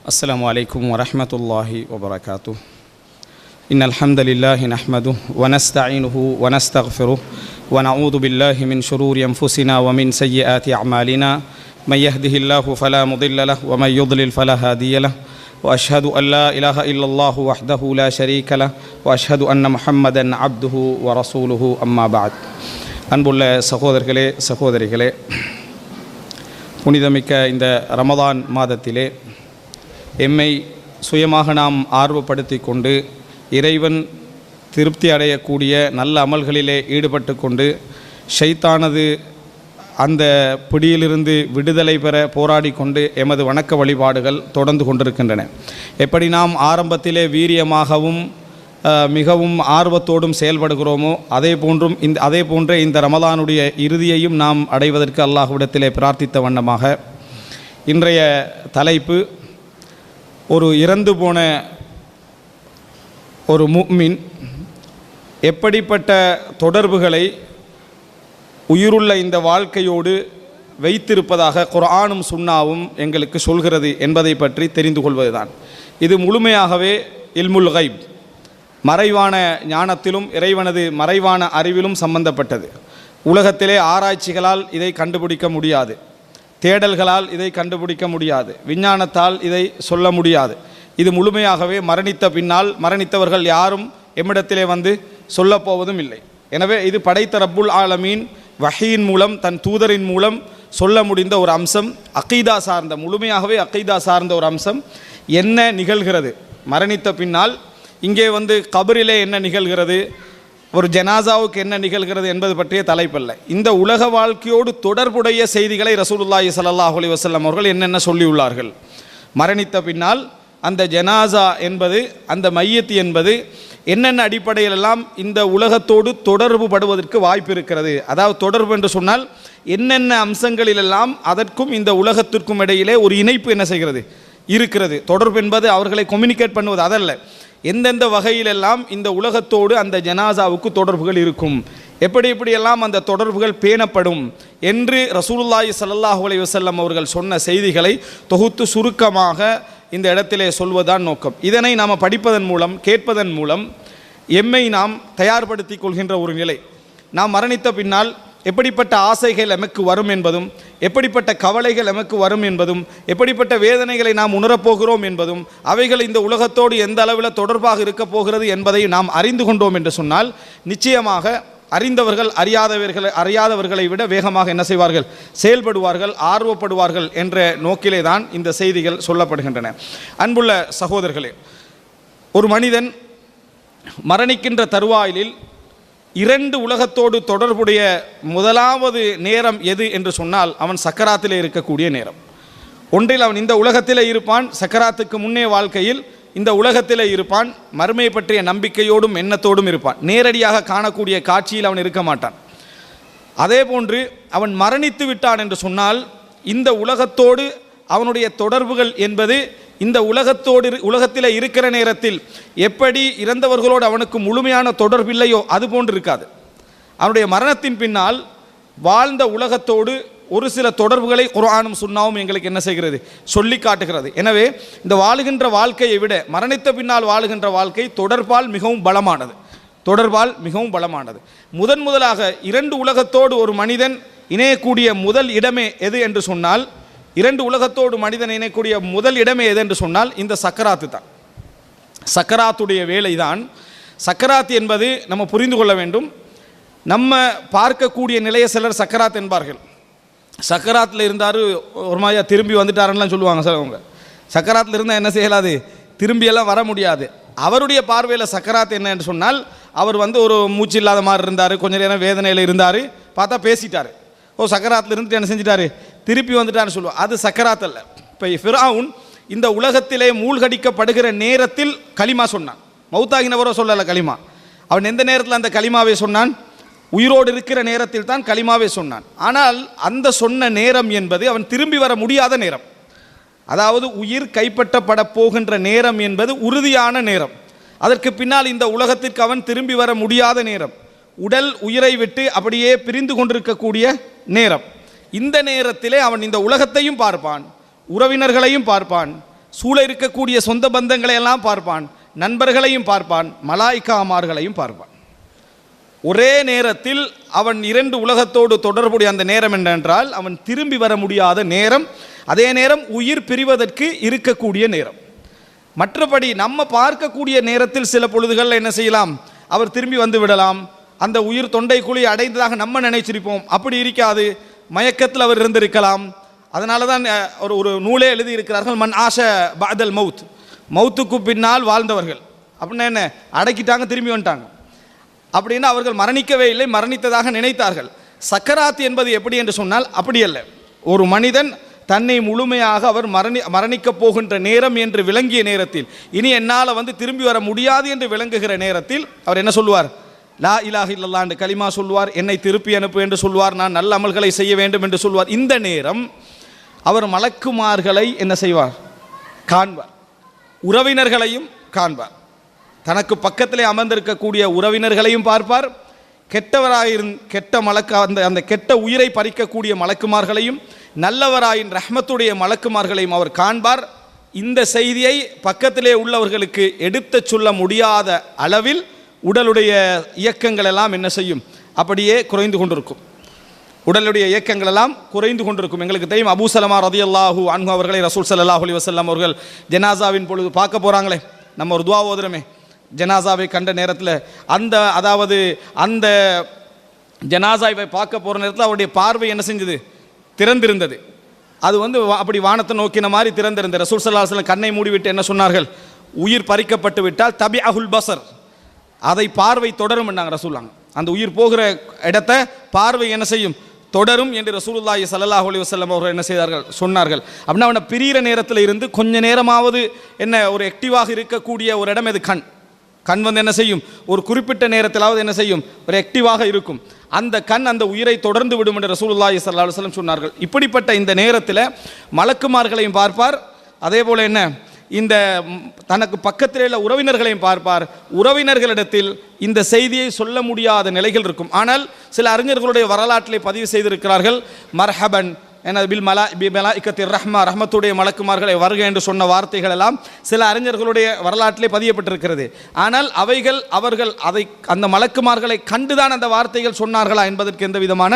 السلام عليكم ورحمة الله وبركاته. إن الحمد لله نحمده ونستعينه ونستغفره ونعوذ بالله من شرور أنفسنا ومن سيئات أعمالنا من يهده الله فلا مضل له ومن يضلل فلا هادي له وأشهد أن لا إله إلا الله وحده لا شريك له وأشهد أن محمدا عبده ورسوله أما بعد. அன்புள்ள சகோதரர்களே சகோதரிகளே, புனிதமிக்க இந்த ரமதான் மாதத்திலே எம்மை சுயமாக நாம் ஆர்வப்படுத்தி கொண்டு இறைவன் திருப்தி அடையக்கூடிய நல்ல அமல்களிலே ஈடுபட்டு கொண்டு ஷைத்தானது அந்த பிடியிலிருந்து விடுதலை பெற போராடி கொண்டு எமது வணக்க வழிபாடுகள் தொடர்ந்து கொண்டிருக்கின்றன. எப்படி நாம் ஆரம்பத்திலே வீரியமாகவும் மிகவும் ஆர்வத்தோடும் செயல்படுகிறோமோ அதே போன்றே இந்த ரமலானுடைய இறுதியையும் நாம் அடைவதற்கு அல்லாஹ்விடத்திலே பிரார்த்தித்த வண்ணமாக இன்றைய தலைப்பு, ஒரு இறந்து போன ஒரு முஃமின் எப்படிப்பட்ட தொடர்புகளை உயிருள்ள இந்த வாழ்க்கையோடு வைத்திருப்பதாக குர்ஆனும் சுன்னாவும் எங்களுக்கு சொல்கிறது என்பதை பற்றி தெரிந்து கொள்வதுதான். இது முழுமையாகவே இல்முல் கைப், மறைவான ஞானத்திலும் இறைவனது மறைவான அறிவிலும் சம்பந்தப்பட்டது. உலகத்திலே ஆராய்ச்சிகளால் இதை கண்டுபிடிக்க முடியாது, தேடல்களால் இதை கண்டுபிடிக்க முடியாது, விஞ்ஞானத்தால் இதை சொல்ல முடியாது. இது முழுமையாகவே மரணித்த பின்னால் மரணித்தவர்கள் யாரும் எம்மிடத்திலே வந்து சொல்லப்போவதும் இல்லை. எனவே இது படைத்த ரப்புல் ஆலமீன் வஹீயின் மூலம் தன் தூதரின் மூலம் சொல்ல முடிந்த ஒரு அம்சம், அகீதா சார்ந்த, முழுமையாகவே அகீதா சார்ந்த ஒரு அம்சம். என்ன நிகழ்கிறது மரணித்த பின்னால், இங்கே வந்து கபரிலே என்ன நிகழ்கிறது, ஒரு ஜனாசாவுக்கு என்ன நிகழ்கிறது என்பது பற்றிய தலைப்பல்ல. இந்த உலக வாழ்க்கையோடு தொடர்புடைய செய்திகளை ரசூலுல்லாஹி ஸல்லல்லாஹு அலைஹி வஸல்லம் அவர்கள் என்னென்ன சொல்லியுள்ளார்கள். மரணித்த பின்னால் அந்த ஜனாசா என்பது, அந்த மையத் என்பது என்னென்ன அடிப்படையிலெல்லாம் இந்த உலகத்தோடு தொடர்பு படுவதற்கு வாய்ப்பு இருக்கிறது. அதாவது தொடர்பு என்று சொன்னால் என்னென்ன அம்சங்களிலெல்லாம் அதற்கும் இந்த உலகத்திற்கும் இடையிலே ஒரு இணைப்பு என்ன செய்கிறது, இருக்கிறது. தொடர்பு என்பது அவர்களை கம்யூனிகேட் பண்ணுவது அதல்ல, எந்தெந்த வகையிலெல்லாம் இந்த உலகத்தோடு அந்த ஜனாசாவுக்கு தொடர்புகள் இருக்கும், எப்படியெல்லாம் அந்த தொடர்புகள் பேணப்படும் என்று ரசூலுல்லாஹி ஸல்லல்லாஹு அலைஹி வஸல்லம் அவர்கள் சொன்ன செய்திகளை தொகுத்து சுருக்கமாக இந்த இடத்திலே சொல்வதுதான் நோக்கம். இதனை நாம் படிப்பதன் மூலம், கேட்பதன் மூலம் எம்மை நாம் தயார்படுத்தி கொள்கின்ற ஒரு நிலை. நாம் மரணித்த பின்னால் எப்படிப்பட்ட ஆசைகள் எமக்கு வரும் என்பதும், எப்படிப்பட்ட கவலைகள் எமக்கு வரும் என்பதும், எப்படிப்பட்ட வேதனைகளை நாம் உணரப்போகிறோம் என்பதும், அவைகள் இந்த உலகத்தோடு எந்த அளவில் தொடர்பாக இருக்கப் போகிறது என்பதை நாம் அறிந்து கொண்டோம் என்று சொன்னால், நிச்சயமாக அறிந்தவர்கள் அறியாதவர்களை விட வேகமாக என்ன செய்வார்கள், செயல்படுவார்கள், ஆர்வப்படுவார்கள் என்ற நோக்கிலே தான் இந்த செய்திகள் சொல்லப்படுகின்றன. அன்புள்ள சகோதரர்களே, ஒரு மனிதன் மரணிக்கின்ற தருவாயிலில் இரண்டு உலகத்தோடு தொடர்புடைய முதலாவது நேரம் எது என்று சொன்னால், அவன் சக்கராத்திலே இருக்கக்கூடிய நேரம். ஒன்றில் அவன் இந்த உலகத்திலே இருப்பான், சக்கராத்துக்கு முன்னே வாழ்க்கையில் இந்த உலகத்திலே இருப்பான், மறுமை பற்றிய நம்பிக்கையோடும் எண்ணத்தோடும் இருப்பான், நேரடியாக காணக்கூடிய காட்சியில் அவன் இருக்க மாட்டான். அதே போன்று அவன் மரணித்து விட்டான் என்று சொன்னால், இந்த உலகத்தோடு அவனுடைய தொடர்புகள் என்பது இந்த உலகத்தில் இருக்கிற நேரத்தில் எப்படி இறந்தவர்களோடு அவனுக்கு முழுமையான தொடர்பில்லையோ அது போன்று இருக்காது. அவனுடைய மரணத்தின் பின்னால் வாழ்ந்த உலகத்தோடு ஒரு சில தொடர்புகளை குர்ஆனும் சுன்னாவும் எங்களுக்கு என்ன செய்கிறது, சொல்லி காட்டுகிறது. எனவே இந்த வாழுகின்ற வாழ்க்கையை விட மரணித்த பின்னால் வாழுகின்ற வாழ்க்கை தொடர்பால் மிகவும் பலமானது. முதலாக இரண்டு உலகத்தோடு ஒரு மனிதன் இணையக்கூடிய முதல் இடமே எது என்று சொன்னால், இரண்டு உலகத்தோடு மனிதன் இணையக்கூடிய முதல் இடமே எது என்று சொன்னால் இந்த சக்கராத்து தான். சக்கராத்துடைய வேலை தான். சக்கராத் என்பது நம்ம புரிந்து கொள்ள வேண்டும். நம்ம பார்க்கக்கூடிய நிலையை சிலர் சக்கராத் என்பார்கள். சக்கராத்தில் இருந்தார், ஒரு மாதிரியா திரும்பி வந்துட்டாருன்னு சொல்லுவாங்க சார். அவங்க சக்கராத்தில் இருந்தால் என்ன செய்யலாது, திரும்பியெல்லாம் வர முடியாது. அவருடைய பார்வையில் சக்கராத் என்ன என்று சொன்னால், அவர் வந்து ஒரு மூச்சு இல்லாத மாதிரி இருந்தார், கொஞ்ச நேரம் வேதனையில் இருந்தார், பார்த்தா பேசிட்டார், ஓ சக்கராத்தில் இருந்துட்டு என்ன செஞ்சிட்டாரு, திருப்பி வந்துட்டான்னு சொல்லுவோம். அது சக்கராத் அல்ல. இப்போ ஃபிரௌன் இந்த உலகத்திலே மூழ்கடிக்கப்படுகிற நேரத்தில் கலிமா சொன்னான். மௌத்தாகினவரோ சொல்லலை கலிமா. அவன் எந்த நேரத்தில் அந்த கலிமாவை சொன்னான், உயிரோடு இருக்கிற நேரத்தில் தான் கலிமாவை சொன்னான். ஆனால் அந்த சொன்ன நேரம் என்பது அவன் திரும்பி வர முடியாத நேரம். அதாவது உயிர் கைப்பற்றப்பட போகின்ற நேரம் என்பது உறுதியான நேரம். அதற்கு பின்னால் இந்த உலகத்திற்கு அவன் திரும்பி வர முடியாத நேரம். உடல் உயிரை விட்டு அப்படியே பிரிந்து கொண்டிருக்கக்கூடிய நேரம். இந்த நேரத்திலே அவன் இந்த உலகத்தையும் பார்ப்பான், உறவினர்களையும் பார்ப்பான், சூழ இருக்கக்கூடிய சொந்த பந்தங்களை எல்லாம் பார்ப்பான், நண்பர்களையும் பார்ப்பான், மலாய்க்காமார்களையும் பார்ப்பான். ஒரே நேரத்தில் அவன் இரண்டு உலகத்தோடு தொடர்புடைய அந்த நேரம் என்னென்றால் அவன் திரும்பி வர முடியாத நேரம், அதே நேரம் உயிர் பிரிவதற்கு இருக்கக்கூடிய நேரம். மற்றபடி நம்ம பார்க்கக்கூடிய நேரத்தில் சில பொழுதுகளில் என்ன செய்யலாம், அவர் திரும்பி வந்து விடலாம், அந்த உயிர் தொண்டை குழி அடைந்ததாக நம்ம நினைச்சிருப்போம். அப்படி இருக்காது, மயக்கத்தில் அவர் இருந்திருக்கலாம். அதனால தான் ஒரு நூலே எழுதி இருக்கிறார்கள், மன் ஆஷ பஅதல் மவுத், மவுத்துக்கு பின்னால் வாழ்ந்தவர்கள். அப்படின்னா என்ன, அடக்கிட்டாங்க திரும்பி வந்துட்டாங்க அப்படின்னா அவர்கள் மரணிக்கவே இல்லை, மரணித்ததாக நினைத்தார்கள். சக்கராத் என்பது எப்படி என்று சொன்னால் அப்படி அல்ல. ஒரு மனிதன் தன்னை முழுமையாக அவர் மரணிக்கப் போகின்ற நேரம் என்று விளங்கிய நேரத்தில், இனி என்னால் திரும்பி வர முடியாது என்று விளங்குகிற நேரத்தில் அவர் என்ன சொல்லுவார், லா இலாஹ இல்லல்லாஹ் என்று கலிமா சொல்வார், என்னை திருப்பி அனுப்பு என்று சொல்வார், நான் நல்ல அமல்களை செய்ய வேண்டும் என்று சொல்வார். இந்த நேரம் அவர் மலக்குமார்களை என்ன செய்வார், காண்பார், உறவினர்களையும் காண்பார். தனக்கு பக்கத்திலே அமர்ந்திருக்கக்கூடிய உறவினர்களையும் பார்ப்பார், கெட்ட அந்த கெட்ட உயிரை பறிக்கக்கூடிய மலக்குமார்களையும், நல்லவராயின் ரஹ்மத்துடைய மலக்குமார்களையும் அவர் காண்பார். இந்த செய்தியை பக்கத்திலே உள்ளவர்களுக்கு எடுத்து சொல்ல முடியாத அளவில் உடலுடைய இயக்கங்கள் எல்லாம் என்ன செய்யும், அப்படியே குறைந்து கொண்டிருக்கும். உடலுடைய இயக்கங்கள் எல்லாம் குறைந்து கொண்டிருக்கும். எங்களுக்கு தெரியும், அபூ சலமா ரலியல்லாஹு அன்ஹு அவர்களை ரசூல் ஸல்லல்லாஹு அலைஹி வஸல்லம் அவர்கள் ஜனாசாவின் பொழுது பார்க்க போகிறாங்களே, நம்ம ஒரு துஆ ஓதுறோமே ஜனாசாவை கண்ட நேரத்தில், அந்த ஜனாசாவை பார்க்க போகிற நேரத்தில் அவருடைய பார்வை என்ன செஞ்சது, திறந்திருந்தது. அது அப்படி வானத்தை நோக்கின மாதிரி திறந்திருந்த ரசூல் ஸல்லல்லாஹு அலைஹி வஸல்லம் கண்ணை மூடிவிட்டு என்ன சொன்னார்கள், உயிர் பறிக்கப்பட்டு விட்டால் தபிஅஹுல் பஸர், அதை பார்வை தொடரும் என்றாங்க ரசூலுல்லாஹ். அந்த உயிர் போகிற இடத்தை பார்வை என்ன செய்யும், தொடரும் என்று ரசூலுல்லாஹி ஸல்லல்லாஹு அலைஹி வஸல்லம் அவர்கள் என்ன செய்தார்கள், சொன்னார்கள். அப்படின்னா அவனை பிரிகிற நேரத்தில் இருந்து கொஞ்ச நேரமாவது என்ன ஒரு ஆக்டிவாக இருக்கக்கூடிய ஒரு இடம் எது, கண் என்ன செய்யும், ஒரு குறிப்பிட்ட நேரத்திலாவது என்ன செய்யும், ஒரு ஆக்டிவாக இருக்கும். அந்த கண் அந்த உயிரை தொடர்ந்து விடும் என்று ரசூலுல்லாஹி ஸல்லல்லாஹு அலைஹி வஸல்லம் சொன்னார்கள். இப்படிப்பட்ட இந்த நேரத்தில் மலக்குமார்களையும் பார்ப்பார், அதே போல என்ன இந்த தனக்கு பக்கத்தில் உள்ள உறவினர்களையும் பார்ப்பார். உறவினர்களிடத்தில் இந்த செய்தியை சொல்ல முடியாத நிலைகள் இருக்கும். ஆனால் சில அறிஞர்களுடைய வரலாற்றிலே பதிவு செய்திருக்கிறார்கள், மர்ஹபன் என பில்மலாஇக்கத்திர் ரஹ்மா, ரஹ்மத்துடைய மலக்குமார்களை வருக என்று சொன்ன வார்த்தைகள் எல்லாம் சில அறிஞர்களுடைய வரலாற்றிலே பதியப்பட்டிருக்கிறது. ஆனால் அவர்கள் அந்த மலக்குமார்களை கண்டுதான் அந்த வார்த்தைகள் சொன்னார்களா என்பதற்கு எந்த விதமான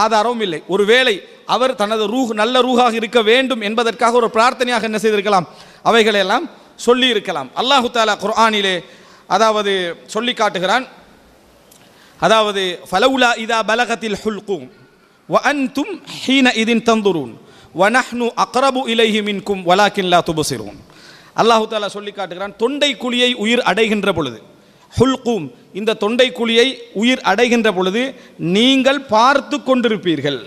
ஆதாரமும் இல்லை. ஒருவேளை அவர் தனது நல்ல ரூஹாக இருக்க வேண்டும் என்பதற்காக ஒரு பிரார்த்தனையாக என்ன செய்திருக்கலாம், அவைகளை எல்லாம் சொல்லி இருக்கலாம். அல்லாஹு தஆலா குர்ஆனிலே சொல்லி காட்டுகிறான், ஃபலவுலா இதா பலகத்தில் ஹுல்கூம் வஅன்தும் ஹீனஇதின் தந்துரூன் வநஹ்னு அக்ரபு இலைஹி மின்கும் வலாக்கின் லா துப்சிரூன். அல்லாஹு தஆலா சொல்லி காட்டுகிறான், தொண்டை குழியை உயிர் அடைகின்ற பொழுது, ஹுல்கூம் இந்த தொண்டை குழியை உயிர் அடைகின்ற பொழுது நீங்கள் பார்த்து கொண்டிருப்பீர்கள்.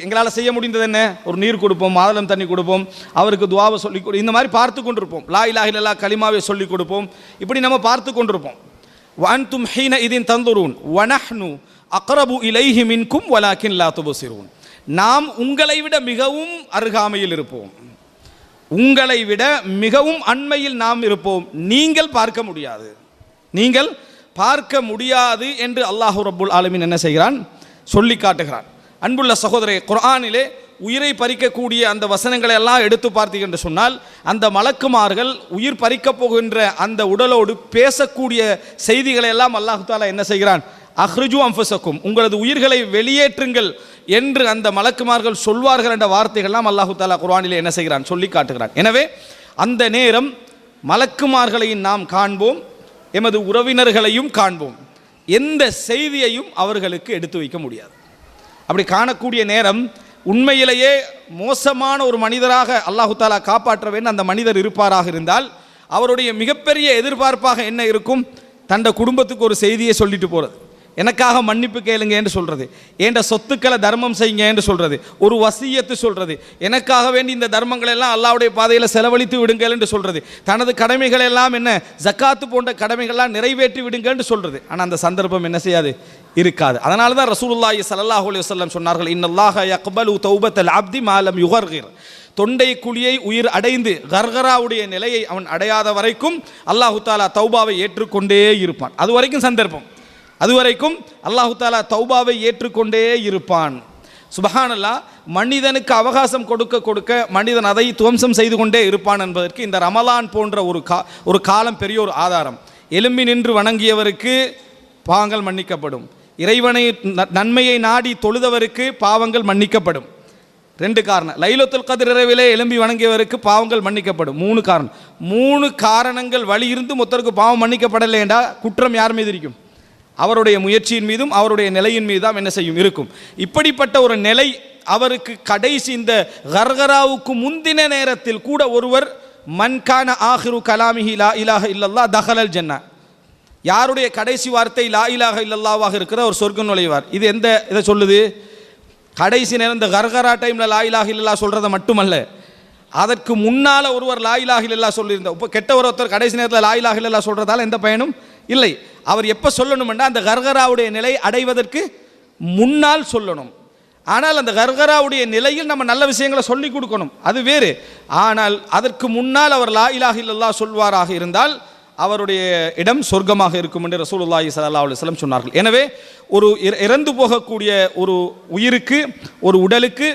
எங்களால் செய்ய முடிந்தது என்ன, ஒரு நீர் கொடுப்போம், மாதுளம் தண்ணி கொடுப்போம், அவருக்கு துஆவை சொல்லி இந்த மாதிரி பார்த்து கொண்டிருப்போம். லா இலாஹ இல்லல்லாஹ் கலிமாவை சொல்லி கொடுப்போம், இப்படி நம்ம பார்த்து கொண்டிருப்போம். வஅன்தும் ஹீனஇதின் தந்துரூன் வநஹ்னு அக்ரபு இலைஹி மின்கும் வலாக்கின் லா துப்சிரூன். நாம் உங்களை விட மிகவும் அருகாமையில் இருப்போம், உங்களை விட மிகவும் அண்மையில் நாம் இருப்போம், நீங்கள் பார்க்க முடியாது என்று அல்லாஹ் ரப்புல் ஆலமீன் என்ன செய்கிறான், சொல்லி காட்டுகிறான். அன்புள்ள சகோதரே, குர்ஆனிலே உயிரை பறிக்கக்கூடிய அந்த வசனங்களை எல்லாம் எடுத்து பார்த்தீங்க என்று சொன்னால், அந்த மலக்குமார்கள் உயிர் பறிக்கப் போகின்ற அந்த உடலோடு பேசக்கூடிய செய்திகளை எல்லாம் அல்லாஹ் தஆலா என்ன செய்கிறான், அஹ்ருஜு அன்ஃபுஸக்கும், உங்களது உயிர்களை வெளியேற்றுங்கள் என்று அந்த மலக்குமார்கள் சொல்வார்கள் என்ற வார்த்தைகள்லாம் அல்லாஹ் தஆலா குர்ஆனிலே என்ன செய்கிறான், சொல்லி காட்டுகிறான். எனவே அந்த நேரம் மலக்குமார்களையும் நாம் காண்போம், எமது உறவினர்களையும் காண்போம், எந்த செய்தியையும் அவர்களுக்கு எடுத்து வைக்க முடியாது. அப்படி காணக்கூடிய நேரம் உண்மையிலேயே மோசமான ஒரு மனிதராக அல்லாஹு தஆலா காப்பாற்ற வேண்டும் அந்த மனிதர் இருப்பாராக இருந்தால், அவருடைய மிகப்பெரிய எதிர்பார்ப்பாக என்ன இருக்கும், தன்னுடைய குடும்பத்துக்கு ஒரு செய்தியை சொல்லிட்டு போகிறது, எனக்காக மன்னிப்பு கேளுங்க என்று சொல்கிறது, என்ற சொத்துக்களை தர்மம் செய்யுங்க என்று சொல்கிறது, ஒரு வசியத்து சொல்கிறது, எனக்காக வேண்டி இந்த தர்மங்கள் எல்லாம் அல்லாஹ்வுடைய பாதையில் செலவழித்து விடுங்கள் என்று சொல்கிறது, தனது கடமைகள் எல்லாம் என்ன ஜக்காத்து போன்ற கடமைகள்லாம் நிறைவேற்றி விடுங்க என்று சொல்கிறது. ஆனால் அந்த சந்தர்ப்பம் என்ன செய்யாது, இருக்காது. அதனால தான் ரசூலுல்லாஹி ஸல்லல்லாஹு அலைஹி வஸல்லம் சொன்னார்கள், இன்னல்லாஹ யக்பலு தௌபத்தல் அப்தி மா லம் யுகர்கிர். தொண்டை குழியை உயிர் அடைந்து கர்கராவுடைய நிலையை அவன் அடையாத வரைக்கும் அல்லாஹு தஆலா தௌபாவை ஏற்றுக்கொண்டே இருப்பான். அதுவரைக்கும் சந்தர்ப்பம், அதுவரைக்கும் அல்லாஹு தஆலா தௌபாவை ஏற்றுக்கொண்டே இருப்பான். சுபஹானல்லாஹ், மனிதனுக்கு அவகாசம் கொடுக்க கொடுக்க மனிதன் அதை துவம்சம் செய்து கொண்டே இருப்பான் என்பதற்கு இந்த ரமலான் போன்ற ஒரு காலம் பெரிய ஒரு ஆதாரம். எலும்பி நின்று வணங்கியவருக்கு பாவங்கள் மன்னிக்கப்படும், இறைவனை நன்மையை நாடி தொழுதவருக்கு பாவங்கள் மன்னிக்கப்படும். 2 காரணம். லைலத்துல் கத்ர் இரவிலே எலும்பி வணங்கியவருக்கு பாவங்கள் மன்னிக்கப்படும். 3 காரணம். 3 காரணங்கள் வழி இருந்து மொத்தருக்கு பாவம் மன்னிக்கப்படலை என்றால் குற்றம் யார் மீது இருக்கும்? அவருடைய முயற்சியின் மீதும் அவருடைய நிலையின் மீது தான் என்ன செய்யும் இருக்கும். இப்படிப்பட்ட ஒரு நிலை அவருக்கு கடைசி இந்த கர்கராவுக்கு முந்தின நேரத்தில் கூட ஒருவர் மன்கான ஆஹிரு கலாமிஹி லா இலாஹ இல்லல்லாஹ் தஹலல் ஜன்னா, யாருடைய கடைசி வார்த்தை லா இலாஹ இல்லல்லாஹ்வாக இருக்கிற ஒரு சொர்க்கம் நுழைவார். இது எந்த இதை சொல்லுது? கடைசி நேரம் இந்த கர்கரா டைமில் லா இலாஹ இல்லல்லாஹ் சொல்கிறத மட்டுமல்ல, அதற்கு முன்னால் ஒருவர் லா இலாஹ இல்லல்லாஹ் சொல்லியிருந்தார். இப்போ கெட்ட ஒருத்தர் கடைசி நேரத்தில் லா இலாஹ இல்லல்லாஹ் சொல்கிறதால எந்த பயனும் இல்லை. அவர் எப்போ சொல்லணும்னா அந்த கர்கராவுடைய நிலை அடைவதற்கு முன்னால் சொல்லணும். ஆனால் அந்த கர்கராவுடைய நிலையில் நம்ம நல்ல விஷயங்களை சொல்லி கொடுக்கணும், அது வேறு. ஆனால் அதற்கு முன்னால் அவர் லா இலாஹ இல்லல்லாஹ் சொல்வாராக இருந்தால் அவருடைய இடம் சொர்க்கமாக இருக்கும் என்று ரசூலுல்லாஹி ஸல்லல்லாஹு அலைஹி வஸல்லம் சொன்னார்கள். எனவே ஒரு இறந்து போகக்கூடிய ஒரு உயிருக்கு, ஒரு உடலுக்கு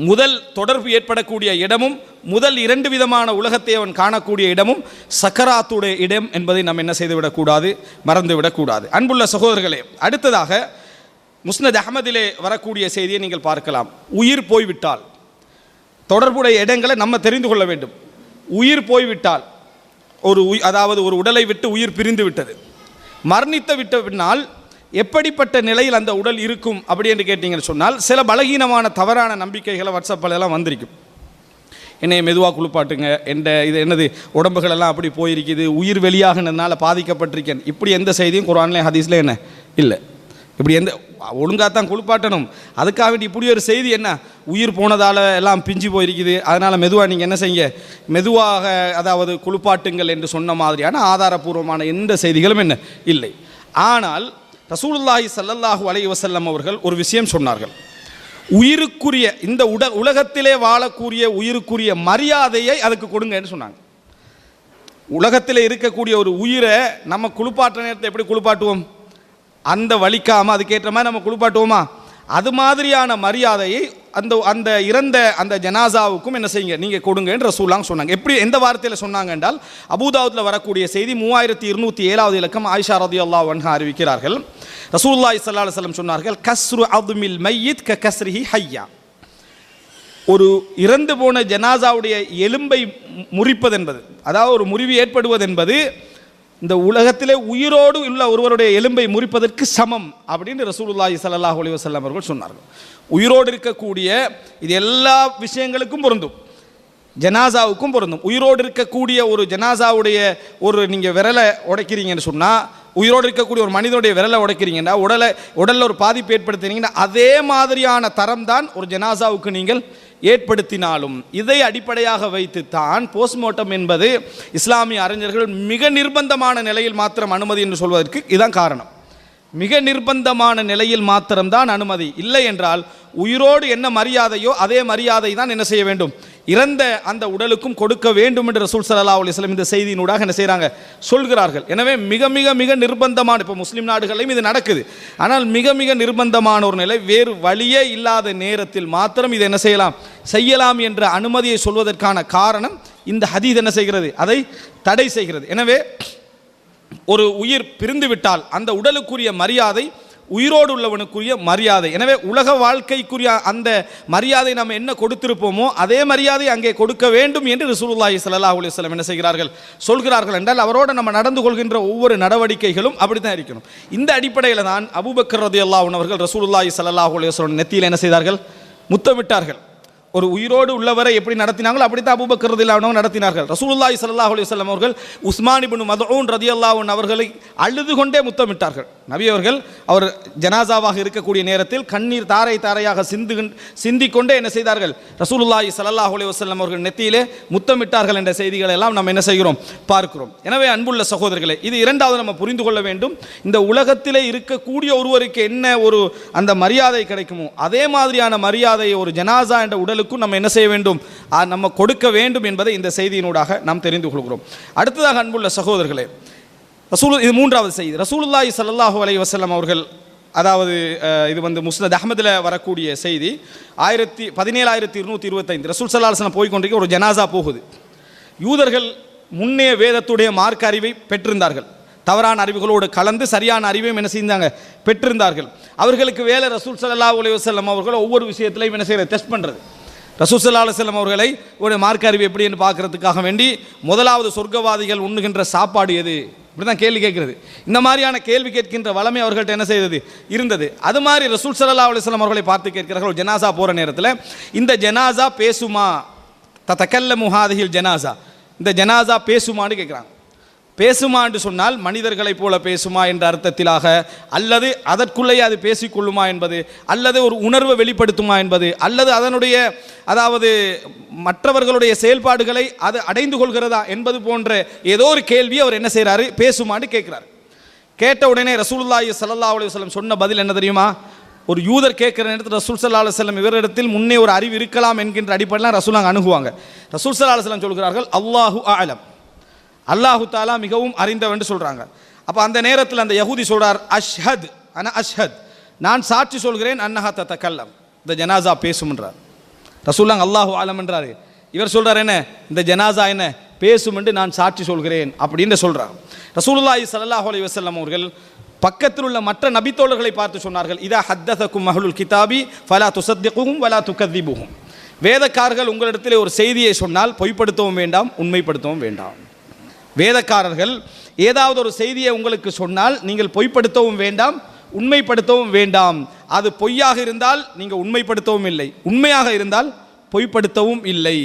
முதல் தொடர்பு ஏற்படக்கூடிய இடமும், முதல் 2 விதமான உலகத்தை அவன் காணக்கூடிய இடமும் சக்கராத்துடைய இடம் என்பதை நாம் என்ன செய்துவிடக்கூடாது, மறந்துவிடக்கூடாது. அன்புள்ள சகோதரர்களே, அடுத்ததாக முஸ்னத் அஹ்மதிலே வரக்கூடிய செய்தியை நீங்கள் பார்க்கலாம். உயிர் போய்விட்டால் தொடர்புடைய இடங்களை நம்ம தெரிந்து கொள்ள வேண்டும். உயிர் போய்விட்டால் அதாவது ஒரு உடலை விட்டு உயிர் பிரிந்து விட்டது, மரணித்து விட்ட பின்னால் எப்படிப்பட்ட நிலையில் அந்த உடல் இருக்கும் அப்படி என்று கேட்டீங்கன்னு சொன்னால், சில பலகீனமான தவறான நம்பிக்கைகளை வாட்ஸ்அப்பில் எல்லாம் வந்திருக்கும். என்னை மெதுவாக குளிப்பாட்டுங்க, இது என்னது உடம்புகளெல்லாம் அப்படி போயிருக்குது, உயிர் வெளியாகினதுனால பாதிக்கப்பட்டிருக்கேன், இப்படி எந்த செய்தியும் குர்ஆன்ல ஹதீஸ்ல என்ன இல்லை. இப்படி எந்த ஒழுங்காக தான் குளிப்பாட்டணும், அதுக்காக வேண்டி இப்படி ஒரு செய்தி என்ன, உயிர் போனதால் எல்லாம் பிஞ்சு போயிருக்குது, அதனால் மெதுவாக நீங்கள் என்ன செய்யுங்க, மெதுவாக அதாவது குளிப்பாட்டுங்கள் என்று சொன்ன மாதிரியான ஆதாரபூர்வமான எந்த செய்திகளும் என்ன இல்லை. ஆனால் ரசூலுல்லாஹி ஸல்லல்லாஹு அலைஹி வஸல்லம் அவர்கள் ஒரு விஷயம் சொன்னார்கள். உயிருக்குரிய இந்த உலகத்திலே வாழக்கூடிய உயிருக்குரிய மரியாதையை அதுக்கு கொடுங்கன்னு சொன்னாங்க. உலகத்தில் இருக்கக்கூடிய ஒரு உயிரை நம்ம குளிப்பாட்டுற நேரத்தை எப்படி குளிப்பாட்டுவோம்? அந்த வலிக்காமல் அதுக்கேற்ற மாதிரி நம்ம குளிப்பாட்டுவோமா? அது மாதிரியான மரியாதையை அந்த இறந்த அந்த ஜனாசாவுக்கும் என்ன செய்யுங்க, நீங்கள் கொடுங்கன்னு ரசூலுல்லாஹ் சொன்னாங்க. எப்படி எந்த வார்த்தையில் சொன்னாங்க என்றால், அபூதாவுதில் வரக்கூடிய செய்தி 3207வது இலக்கம் ஆயிஷா ரலியல்லாஹு அன்ஹா அறிவிக்கிறார்கள். ரசூலுல்லாஹி ஸல்லல்லாஹு அலைஹி வஸல்லம் சொன்னார்கள், கஸ்ரு அத்மில் மையித் க கஸ்ரிஹி ஹய்யா. ஒரு இறந்து போன ஜனாசாவுடைய எலும்பை முறிப்பது என்பது, அதாவது ஒரு முறிவு ஏற்படுவது என்பது இந்த உலகத்திலே உயிரோடு உள்ள ஒருவருடைய எலும்பை முறிப்பதற்கு சமம் அப்படின்னு ரசூலுல்லாஹி ஸல்லல்லாஹு அலைஹி வஸல்லம் அவர்கள் சொன்னார்கள். உயிரோடு இருக்கக்கூடிய இது எல்லா விஷயங்களுக்கும் பொருந்தும், ஜனாசாவுக்கும் பொருந்தும். உயிரோடு இருக்கக்கூடிய ஒரு ஜனாசாவுடைய நீங்கள் விரலை உடைக்கிறீங்கன்னு சொன்னால், உயிரோடு இருக்கக்கூடிய ஒரு மனிதனுடைய விரலை உடைக்கிறீங்கன்னா, உடலில் ஒரு பாதிப்பு ஏற்படுத்துறீங்கன்னா, அதே மாதிரியான தரம் தான் ஒரு ஜனாசாவுக்கு நீங்கள் ஏற்படுத்தினாலும் இதை அடிப்படையாக வைத்து தான் போஸ்ட்மார்ட்டம் என்பது இஸ்லாமிய அறிஞர்கள் மிக நிர்பந்தமான நிலையில் மாத்திரம் அனுமதி என்று சொல்வதற்கு இதுதான் காரணம். மிக நிர்பந்தமான நிலையில் மாத்திரம்தான் அனுமதி. இல்லை என்றால் உயிரோடு என்ன மரியாதையோ அதே மரியாதை தான் என்ன செய்ய வேண்டும், இறந்த அந்த உடலுக்கும் கொடுக்க வேண்டும் என்று ரசூல் ஸல்லல்லாஹு அலைஹி வஸல்லம் இந்த செய்தியினூடாக என்ன செய்கிறாங்க, சொல்கிறார்கள். எனவே மிக மிக மிக நிர்பந்தமான, இப்போ முஸ்லீம் நாடுகளிலும் இது நடக்குது, ஆனால் மிக மிக நிர்பந்தமான ஒரு நிலை, வேறு வழியே இல்லாத நேரத்தில் மாத்திரம் இதை என்ன செய்யலாம் என்ற அனுமதியை சொல்வதற்கான காரணம் இந்த ஹதீஸ் என்ன செய்கிறது, அதை தடை செய்கிறது. எனவே ஒரு உயிர் பிரிந்து விட்டால் அந்த உடலுக்குரிய மரியாதை உயிரோடு உள்ளவனுக்குரிய மரியாதை. எனவே உலக வாழ்க்கைக்குரிய அந்த மரியாதை நம்ம என்ன கொடுத்திருப்போமோ அதே மரியாதை அங்கே கொடுக்க வேண்டும் என்று ரசூலுல்லாஹி ஸல்லல்லாஹு அலைஹி வஸல்லம் என்ன செய்கிறார்கள், சொல்கிறார்கள். என்றால் அவரோடு நம்ம நடந்து கொள்கின்ற ஒவ்வொரு நடவடிக்கைகளும் அப்படித்தான் இருக்கணும். இந்த அடிப்படையில் தான் அபூபக்கர் ரலியல்லாஹு அன்ஹு அவர்கள் ரசூலுல்லாஹி ஸல்லல்லாஹு அலைஹி வஸல்லம் நெத்தியில் என்ன செய்தார்கள், முத்தமிட்டார்கள். ஒரு உயிரோடு உள்ளவரை எப்படி நடத்தினாங்களோ அப்படித்தான் அபூபக்கர் ரலியல்லாஹு அன்ஹு நடத்தினார்கள். ரசூலுல்லாஹி ஸல்லல்லாஹு அலைஹி வஸல்லம் அவர்கள் உஸ்மான் இப்னு மத்ஊன் ரலியல்லாஹு அன்ஹு அவர்களை அழுது கொண்டே முத்தமிட்டார்கள். நபி அவர்கள் அவர் ஜனாசாவாக இருக்கக்கூடிய நேரத்தில் கண்ணீர் தாரை தாரையாக சிந்திக்கொண்டே என்ன செய்தார்கள், ரசூலுல்லாஹி ஸல்லல்லாஹு அலைஹி வஸல்லம் அவர்கள் நெத்தியிலே முத்தமிட்டார்கள் என்ற செய்திகளை எல்லாம் நாம் என்ன செய்கிறோம், பார்க்கிறோம். எனவே அன்புள்ள சகோதரர்களே, இது இரண்டாவது நம்ம புரிந்து கொள்ள வேண்டும். இந்த உலகத்திலே இருக்கக்கூடிய ஒருவருக்கு என்ன ஒரு அந்த மரியாதை கிடைக்குமோ அதே மாதிரியான மரியாதையை ஒரு ஜனாசா என்ற உடலுக்கும் நம்ம என்ன செய்ய வேண்டும், நம்ம கொடுக்க வேண்டும் என்பதை இந்த செய்தியினூடாக நாம் தெரிந்து கொள்கிறோம். அடுத்ததாக அன்புள்ள சகோதரர்களே, இது மூன்றாவது செய்தி. ரசூலுல்லாஹி ஸல்லல்லாஹு அலைஹி வஸல்லம் அவர்கள் அதாவது இது வந்து முஸ்னத் அஹ்மதில் வரக்கூடிய செய்தி 17,225 ரசூல் ஸல்லல்லாஹு அலைஹி வஸல்லம் போய் கொண்டிருக்க ஒரு ஜனாசா போகுது. யூதர்கள் முன்னே வேதத்துடைய மார்க்க அறிவை பெற்றிருந்தார்கள், தவறான அறிவுகளோடு கலந்து சரியான அறிவையும் என்ன செஞ்சாங்க பெற்றிருந்தார்கள். அவர்களுக்கு வேலை ரசூல் ஸல்லல்லாஹு அலைஹி வஸல்லம் அவர்கள் ஒவ்வொரு விஷயத்திலையும் என்ன செய்யறது டெஸ்ட் பண்ணுறது. ரசூல் ஸல்லல்லாஹு அலைஹி வஸல்லம் அவர்களை ஒரு மார்க்க அறிவு எப்படி என்று பார்க்கறதுக்காக வேண்டி முதலாவது சொர்க்கவாதிகள் உண்ணுகின்ற சாப்பாடு எது இப்படி தான் கேள்வி கேட்கிறது. இந்த மாதிரியான கேள்வி கேட்கின்ற வளமை அவர்கள்ட்ட என்ன செய்தது இருந்தது. அது மாதிரி ரசூல் ஸல்லல்லாஹு அலைஹி வஸல்லம் அவர்களை பார்த்து கேட்கிறார்கள், ஒரு ஜனாசா போகிற நேரத்தில் இந்த ஜனாசா பேசுமா, ததக்கல்லமு ஹாதிஹில் ஜனாசா, இந்த ஜனாசா பேசுமான்னு கேட்குறாங்க. பேசுமா என்று சொன்னால் மனிதர்களைப் போல பேசுமா என்ற அர்த்தத்திலாக, அல்லது அதற்குள்ளேயே அது பேசிக்கொள்ளுமா என்பது, அல்லது ஒரு உணர்வை வெளிப்படுத்துமா என்பது, அல்லது அதனுடைய அதாவது மற்றவர்களுடைய செயல்பாடுகளை அது அடைந்து கொள்கிறதா என்பது போன்ற ஏதோ ஒரு கேள்வி அவர் என்ன செய்கிறாரு பேசுமான்னு கேட்குறாரு. கேட்ட உடனே ரசூலுல்லாஹி ஸல்லல்லாஹு அலைஹி வஸல்லம் சொன்ன பதில் என்ன தெரியுமா? ஒரு யூதர் கேட்குற நேரத்தில் ரசூல் ஸல்லல்லாஹு அலைஹி வஸல்லம் இவரிடத்தில் முன்னே ஒரு அறிவு இருக்கலாம் என்கின்ற அடிப்படையில் ரசூலுல்லாஹ் அணுகுவாங்க. ரசூல் ஸல்லல்லாஹு அலைஹி வஸல்லம் சொல்கிறார்கள், அல்லாஹு அலம், அல்லாஹு தாலா மிகவும் அறிந்தவன் சொல்றாங்க. அப்போ அந்த நேரத்தில் அந்த யஹூதி சொல்றார், அஷ்ஹத் அன அஷ்ஹத், நான் சாட்சி சொல்கிறேன், அன்னஹா ததக்கல்லம், இந்த ஜனாசா பேசும்ன்றார். ரசூலுல்லாஹ் அல்லாஹு ஆலம் என்றாரு. இவர் சொல்றார் என்ன, இந்த ஜனாசா என்ன பேசும் என்று நான் சாட்சி சொல்கிறேன் அப்படின்னு சொல்றார். ரசூலுல்லாஹி ஸல்லல்லாஹு அலைஹி வஸல்லம் அவர்கள் பக்கத்தில் உள்ள மற்ற நபித்தோழர்களை பார்த்து சொன்னார்கள், இதா ஹத்தஸகும் அஹ்லுல் கிதாபி ஃபலா துஸத்திகுஹும் வலா துகذிபுஹும், வேதக்காரர்கள் உங்களிடத்தில் ஒரு செய்தியை சொன்னால் பொய்ப்படுத்தவும் வேண்டாம், உண்மைப்படுத்தவும் வேண்டாம். வேதக்காரர்கள் ஏதாவது ஒரு செய்தியை உங்களுக்கு சொன்னால் நீங்கள் பொய்ப்படுத்தவும் வேண்டாம், உண்மைப்படுத்தவும் வேண்டாம். அது பொய்யாக இருந்தால் நீங்கள் உண்மைப்படுத்தவும் இல்லை, உண்மையாக இருந்தால் பொய்ப்படுத்தவும் இல்லை.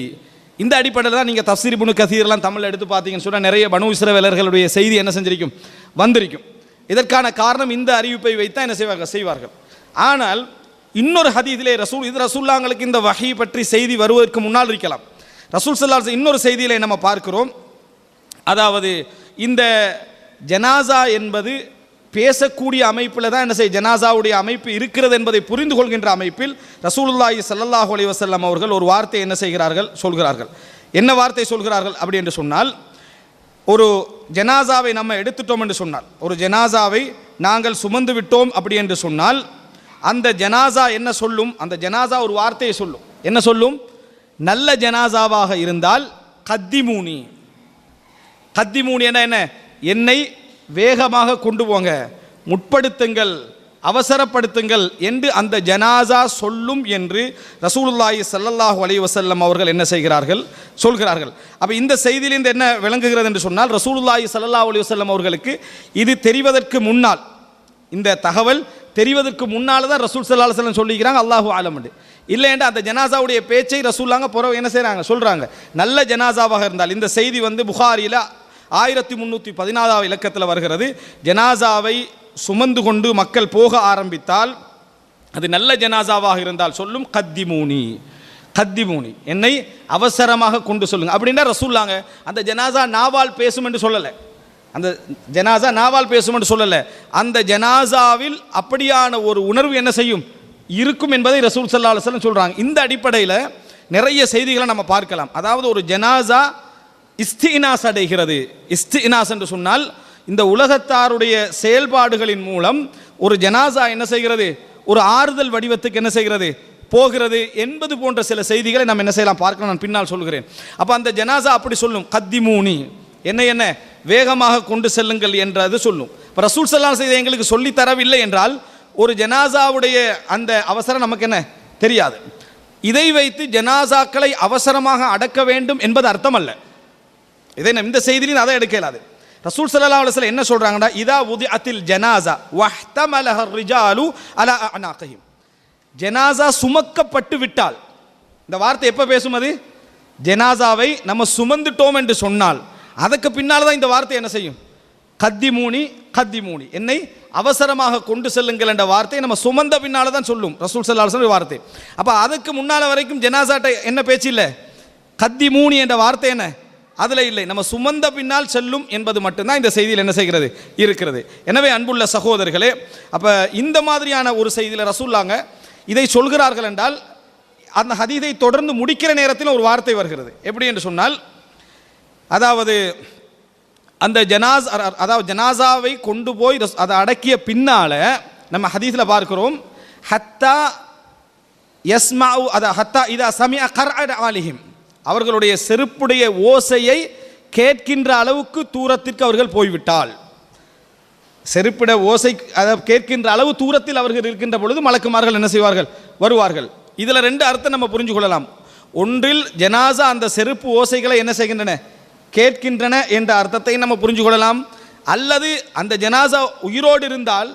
இந்த அடிப்படையில் தான் நீங்கள் தஃப்சீர் இப்னு கஸீர்லாம் தமிழில் எடுத்து பார்த்தீங்கன்னு சொன்னால் நிறைய பனு இஸ்ரவேலர்களுடைய செய்தி என்ன செஞ்சிருக்கும் வந்திருக்கும். இதற்கான காரணம் இந்த அறிவிப்பை வைத்தான் என்ன செய்வார்கள். ஆனால் இன்னொரு ஹதீஸிலே ரசூலுல்லாஹ்களுக்கு இந்த வஹீ பற்றி செய்தி வருவதற்கு முன்னால் இருக்கலாம். ரசூல் ஸல்லல்லாஹு அலைஹி வஸல்லம் இன்னொரு செய்தியிலே நம்ம பார்க்கிறோம், அதாவது இந்த ஜனாசா என்பது பேசக்கூடிய அமைப்பில் தான் என்ன செய்ய ஜனாசாவுடைய அமைப்பு இருக்கிறது என்பதை புரிந்து கொள்கின்ற அமைப்பில் ரசூலுல்லாஹி ஸல்லல்லாஹு அலைஹி வஸல்லம் அவர்கள் ஒரு வார்த்தை என்ன செய்கிறார்கள் சொல்கிறார்கள். என்ன வார்த்தை சொல்கிறார்கள் அப்படி என்று சொன்னால், ஒரு ஜனாசாவை நம்ம எடுத்துட்டோம் என்று சொன்னால், ஒரு ஜனாசாவை நாங்கள் சுமந்து விட்டோம் அப்படி என்று சொன்னால், அந்த ஜனாசா என்ன சொல்லும், அந்த ஜனாசா ஒரு வார்த்தையை சொல்லும். என்ன சொல்லும்? நல்ல ஜனாசாவாக இருந்தால் கத்திமூனி, கத்திமூனி என்ன, என்னை வேகமாக கொண்டு போங்க, முற்படுத்துங்கள், அவசரப்படுத்துங்கள் என்று அந்த ஜனாசா சொல்லும் என்று ரசூலுல்லாஹி ஸல்லல்லாஹு அலைஹி வஸல்லம் அவர்கள் என்ன செய்கிறார்கள் சொல்கிறார்கள். அப்போ இந்த செய்தியிலிருந்து என்ன விளங்குகிறது என்று சொன்னால், ரசூலுல்லாஹி ஸல்லல்லாஹு அலைஹி வஸல்லம் அவர்களுக்கு இது தெரிவதற்கு முன்னால், இந்த தகவல் தெரிவதற்கு முன்னால் தான் ரசூல் ஸல்லல்லாஹு அலைஹி வஸல்லம் சொல்லிக்கிறாங்க அல்லாஹு ஆலம் என்று. இல்லைண்டா அந்த ஜனாசாவுடைய பேச்சை ரசூலுல்லாஹ் பிறகு என்ன செய்கிறாங்க சொல்கிறாங்க. நல்ல ஜனாசாவாக இருந்தால், இந்த செய்தி வந்து புகாரியில் 1314 இலக்கத்தில் வருகிறது. ஜனாசாவை சுமந்து கொண்டு மக்கள் போக ஆரம்பித்தால், அது நல்ல ஜனாசாவாக இருந்தால் சொல்லும் கத்திமூனி, கத்திமூனி, என்னை அவசரமாக கொண்டு சொல்லுங்க அப்படின்னா ரசூலுல்லாஹ் அந்த ஜனாசா நாவால் பேசும் என்று சொல்லலை, அந்த ஜனாசா நாவால் பேசும் என்று சொல்லலை, அந்த ஜனாசாவில் அப்படியான ஒரு உணர்வு என்ன செய்யும் இருக்கும் என்பதை ரசூல் ஸல்லல்லாஹு அலைஹி வஸல்லம் சொல்றாங்க. இந்த அடிப்படையில் நிறைய செய்திகளை நம்ம பார்க்கலாம். அதாவது ஒரு ஜனாசா இஸ்தினாஸ் அடைகிறது. இஸ்தினாஸ் என்று சொன்னால், இந்த உலகத்தாருடைய செயல்பாடுகளின் மூலம் ஒரு ஜனாசா என்ன செய்கிறது, ஒரு ஆறுதல் வடிவத்துக்கு என்ன செய்கிறது போகிறது என்பது போன்ற சில செய்திகளை நம்ம என்ன செய்யலாம் பார்க்கலாம். நான் பின்னால் சொல்கிறேன். அப்போ அந்த ஜனாசா அப்படி சொல்லும், கத்திமூனி, என்ன வேகமாக கொண்டு செல்லுங்கள் என்றது சொல்லும். இப்போ ரசூல் ஸல்லல்லாஹு அலைஹி வஸல்லம் எங்களுக்கு சொல்லி தரவில்லை என்றால் ஒரு ஜனாசாவுடைய அந்த அவசரம் நமக்கு என்ன தெரியாது. இதை வைத்து ஜனாசாக்களை அவசரமாக அடக்க வேண்டும் என்பது அர்த்தம் அல்ல. இதை இந்த செய்தியில் அதை எடுக்க இயலாது. ரசூல் ஸல்லல்லாஹு அலைஹி வஸல்லம் என்ன சொல்றாங்கன்னா, இதா உதிஅத்தில் ஜனாஸா வஹ்தமலஹ ரிஜாலு அலா அனாகிஹிம், ஜனாஸா சுமக்கப்பட்டு விட்டால், இந்த வார்த்தை எப்போ பேசும், அது ஜனாஸாவை நம்ம சுமந்துட்டோம் என்று சொன்னால் அதுக்கு பின்னால் தான் இந்த வார்த்தை என்ன செய்யும், கத்திமூனி, கத்திமூனி, என்னை அவசரமாக கொண்டு செல்லுங்கள் என்ற வார்த்தை நம்ம சுமந்த பின்னால் தான் சொல்லும் ரசூல் ஸல்லல்லாஹு அலைஹி வஸல்லம் வார்த்தை. அப்போ அதுக்கு முன்னால் வரைக்கும் ஜனாஸாட்ட என்ன பேச்சு இல்லை, கத்திமூனி என்ற வார்த்தை என்ன அதில் இல்லை, நம்ம சுமந்த பின்னால் செல்லும் என்பது மட்டும்தான் இந்த செய்தியில் என்ன செய்கிறது இருக்கிறது. எனவே அன்புள்ள சகோதரர்களே, அப்போ இந்த மாதிரியான ஒரு செய்தியில் ரசூலுல்லாஹ் இதை சொல்கிறார்கள் என்றால், அந்த ஹதீஸை தொடர்ந்து முடிக்கிற நேரத்தில் ஒரு வார்த்தை வருகிறது. எப்படி என்று சொன்னால், அதாவது அந்த ஜனாசாவை கொண்டு போய் அதை அடக்கிய பின்னால் நம்ம ஹதீஸில் பார்க்கிறோம், ஹத்தா யஸ்மாஉ ஹத்தா இதா சமிஅ கர்அத ஆலிஹிம், அவர்களுடைய செருப்புடைய ஓசையை கேட்கின்ற அளவுக்கு தூரத்திற்கு அவர்கள் போய்விட்டால், செருப்பிட ஓசை அதை கேட்கின்ற அளவு தூரத்தில் அவர்கள் இருக்கின்ற பொழுது மலக்குமார்கள் என்ன செய்வார்கள், வருவார்கள். இதில் ரெண்டு அர்த்தம் நம்ம புரிஞ்சு கொள்ளலாம். ஒன்றில் ஜனாசா அந்த செருப்பு ஓசைகளை என்ன செய்கின்றன, கேட்கின்றன என்ற அர்த்தத்தை நம்ம புரிஞ்சு கொள்ளலாம். அல்லது அந்த ஜனாசா உயிரோடு இருந்தால்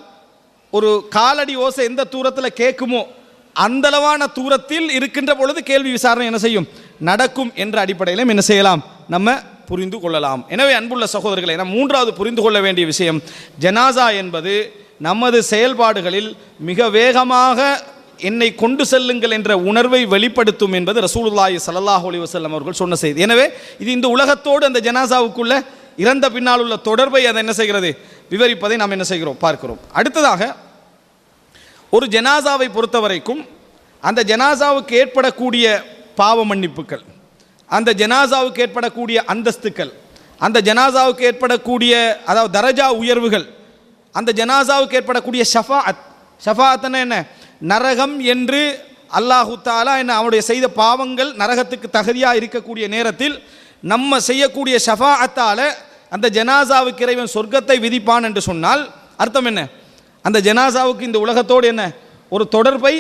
ஒரு காலடி ஓசை எந்த தூரத்தில் கேட்குமோ அந்தளவான தூரத்தில் இருக்கின்ற பொழுது கேள்வி விசாரணை என்ன செய்யும், நடக்கும் என்ற அடிப்படையிலும் என்ன செய்யலாம், நம்ம புரிந்து கொள்ளலாம். எனவே அன்புள்ள சகோதரர்களை, நாம் மூன்றாவது புரிந்து கொள்ள வேண்டிய விஷயம், ஜனாசா என்பது நமது செயல்பாடுகளில் மிக வேகமாக என்னை கொண்டு செல்லுங்கள் என்ற உணர்வை வெளிப்படுத்தும் என்பது ரசூலுல்லாஹி ஸல்லல்லாஹு அலைஹி வஸல்லம் அவர்கள் சொன்ன செய்தி. எனவே இது இந்த உலகத்தோடு அந்த ஜனாசாவுக்குள்ள இறந்த பின்னால் உள்ள தொடர்பை அதை என்ன செய்கிறது, விவரிப்பதை நாம் என்ன செய்கிறோம், பார்க்கிறோம். அடுத்ததாக, ஒரு ஜனாசாவை பொறுத்த வரைக்கும் அந்த ஜனாசாவுக்கு ஏற்படக்கூடிய பாவ மன்னிப்புகள், அந்த ஜனாசாவுக்கு ஏற்படக்கூடிய அந்தஸ்துக்கள், அந்த ஜனாசாவுக்கு ஏற்படக்கூடிய அதாவது தரஜா உயர்வுகள், அந்த ஜனாசாவுக்கு ஏற்படக்கூடிய ஷஃபாஅத், ஷஃபாஅத்னா என்ன, நரகம் என்று அல்லாஹு தஆலா என்ன அவனுடைய செய்த பாவங்கள் நரகத்துக்கு தகுதியாக இருக்கக்கூடிய நேரத்தில் நம்ம செய்யக்கூடிய ஷஃபாஅத்தால அந்த ஜனாசாவுக்கு இறைவன் சொர்க்கத்தை விதிப்பான் என்று சொன்னால் அர்த்தம் என்ன, அந்த ஜனாசாவுக்கு இந்த உலகத்தோடு என்ன ஒரு தொடர்பை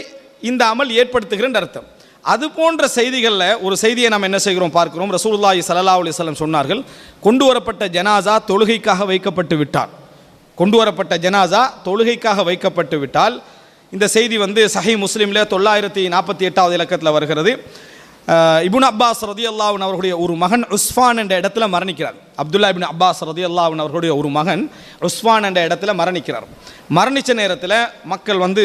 இந்த அமல் ஏற்படுத்துகிற அர்த்தம். அது போன்ற செய்திகளில் ஒரு செய்தியை நாம் என்ன செய்கிறோம், பார்க்கிறோம். ரசூலுல்லாஹி ஸல்லல்லாஹு அலைஹி வஸல்லம் சொன்னார்கள், கொண்டு வரப்பட்ட ஜனாசா தொழுகைக்காக வைக்கப்பட்டு விட்டால், கொண்டு வரப்பட்ட ஜனாசா தொழுகைக்காக வைக்கப்பட்டு விட்டால், இந்த செய்தி வந்து சஹீஹ் முஸ்லிமில் 948வது இலக்கத்தில் வருகிறது. இப்னு அப்பாஸ் ரலியல்லாஹு அன்ஹு அவர்களுடைய ஒரு மகன் உஸ்ஃபான் என்ற இடத்துல மரணிக்கிறார். அப்துல்லா இப்னு அப்பாஸ் ரலியல்லாஹு அன்ஹு அவர்களுடைய ஒரு மகன் உஸ்ஃபான் என்ற இடத்துல மரணிக்கிறார். மரணித்த நேரத்தில் மக்கள் வந்து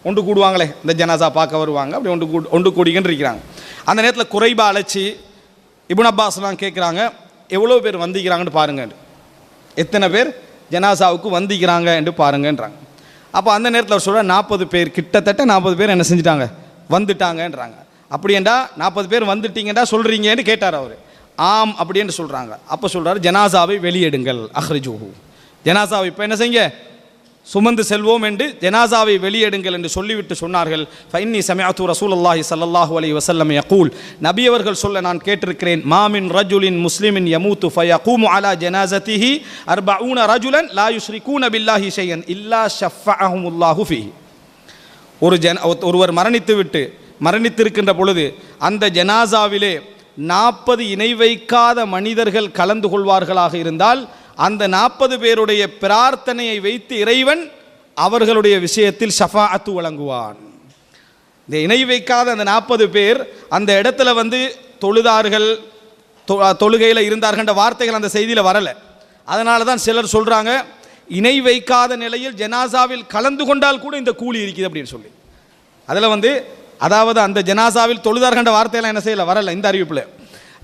ஒன்று கூடுவாங்களே, இந்த ஜனாசா பார்க்க வருவாங்க, அப்படி ஒன்று கூடிக்கின்னு இருக்கிறாங்க. அந்த நேரத்தில் குறைபா அழைச்சி இப்னு அப்பாஸ்லாம் கேட்குறாங்க, எவ்வளோ பேர் வந்திக்கிறாங்கன்னு பாருங்க, எத்தனை பேர் ஜனாசாவுக்கு வந்திக்கிறாங்க என்று பாருங்கன்றாங்க. அப்போ அந்த நேரத்தில் அவர் சொல்கிறார், 40 பேர், கிட்டத்தட்ட 40 பேர் என்ன செஞ்சிட்டாங்க, வந்துட்டாங்கன்றாங்க. அப்படி என்றா 40 பேர் வந்துட்டீங்கடா சொல்கிறீங்கன்னு கேட்டார் அவர். ஆம் அப்படின்னு சொல்கிறாங்க. அப்போ சொல்கிறார், ஜனாசாவை வெளியெடுங்கள், அஹ்ரிஜூஹு, ஜனாசாவை இப்போ என்ன செய்யுங்க, சுமந்து செல்வோம் என்று ஜனாசாவை வெளியெடுங்கள் என்று சொல்லிவிட்டு சொன்னார்கள், ஃபைன்னி சமிஅத்து ரசூலுல்லாஹி ஸல்லல்லாஹு அலைஹி வஸல்லம் யகூல், நபி அவர்கள் சொல்ல நான் கேட்டிருக்கிறேன், மாமின் ரஜுலின் முஸ்லிமின் யமூத்து ஃபயகூமு அலா ஜனாஸதிஹி 40 ரஜுலன் லா யுஷ்ரிகூன பில்லாஹி ஷையன் இல்லா ஷஃபஅஹுமுல்லாஹு ஃபீஹி. ஒருவர் மரணித்திருக்கின்ற பொழுது அந்த ஜனாசாவிலே 40 இணை வைக்காத மனிதர்கள் கலந்து கொள்வார்களாக இருந்தால் அந்த 40 பேருடைய பிரார்த்தனையை வைத்து இறைவன் அவர்களுடைய விஷயத்தில் ஷஃபாஅத்து வழங்குவான். இந்த இணை வைக்காத அந்த 40 பேர் அந்த இடத்துல வந்து தொழுதார்கள், தொழுகையில் இருந்தார்கள் வார்த்தைகள் அந்த செய்தியில் வரலை. அதனால தான் சிலர் சொல்கிறாங்க, இணை வைக்காத நிலையில் ஜனாசாவில் கலந்து கொண்டால் கூட இந்த கூலி இருக்குது அப்படின்னு சொல்லி. அதில் வந்து அதாவது அந்த ஜனாசாவில் தொழுதார்கள் வார்த்தையெல்லாம் என்ன செய்யலை, வரலை இந்த அறிவிப்பில்.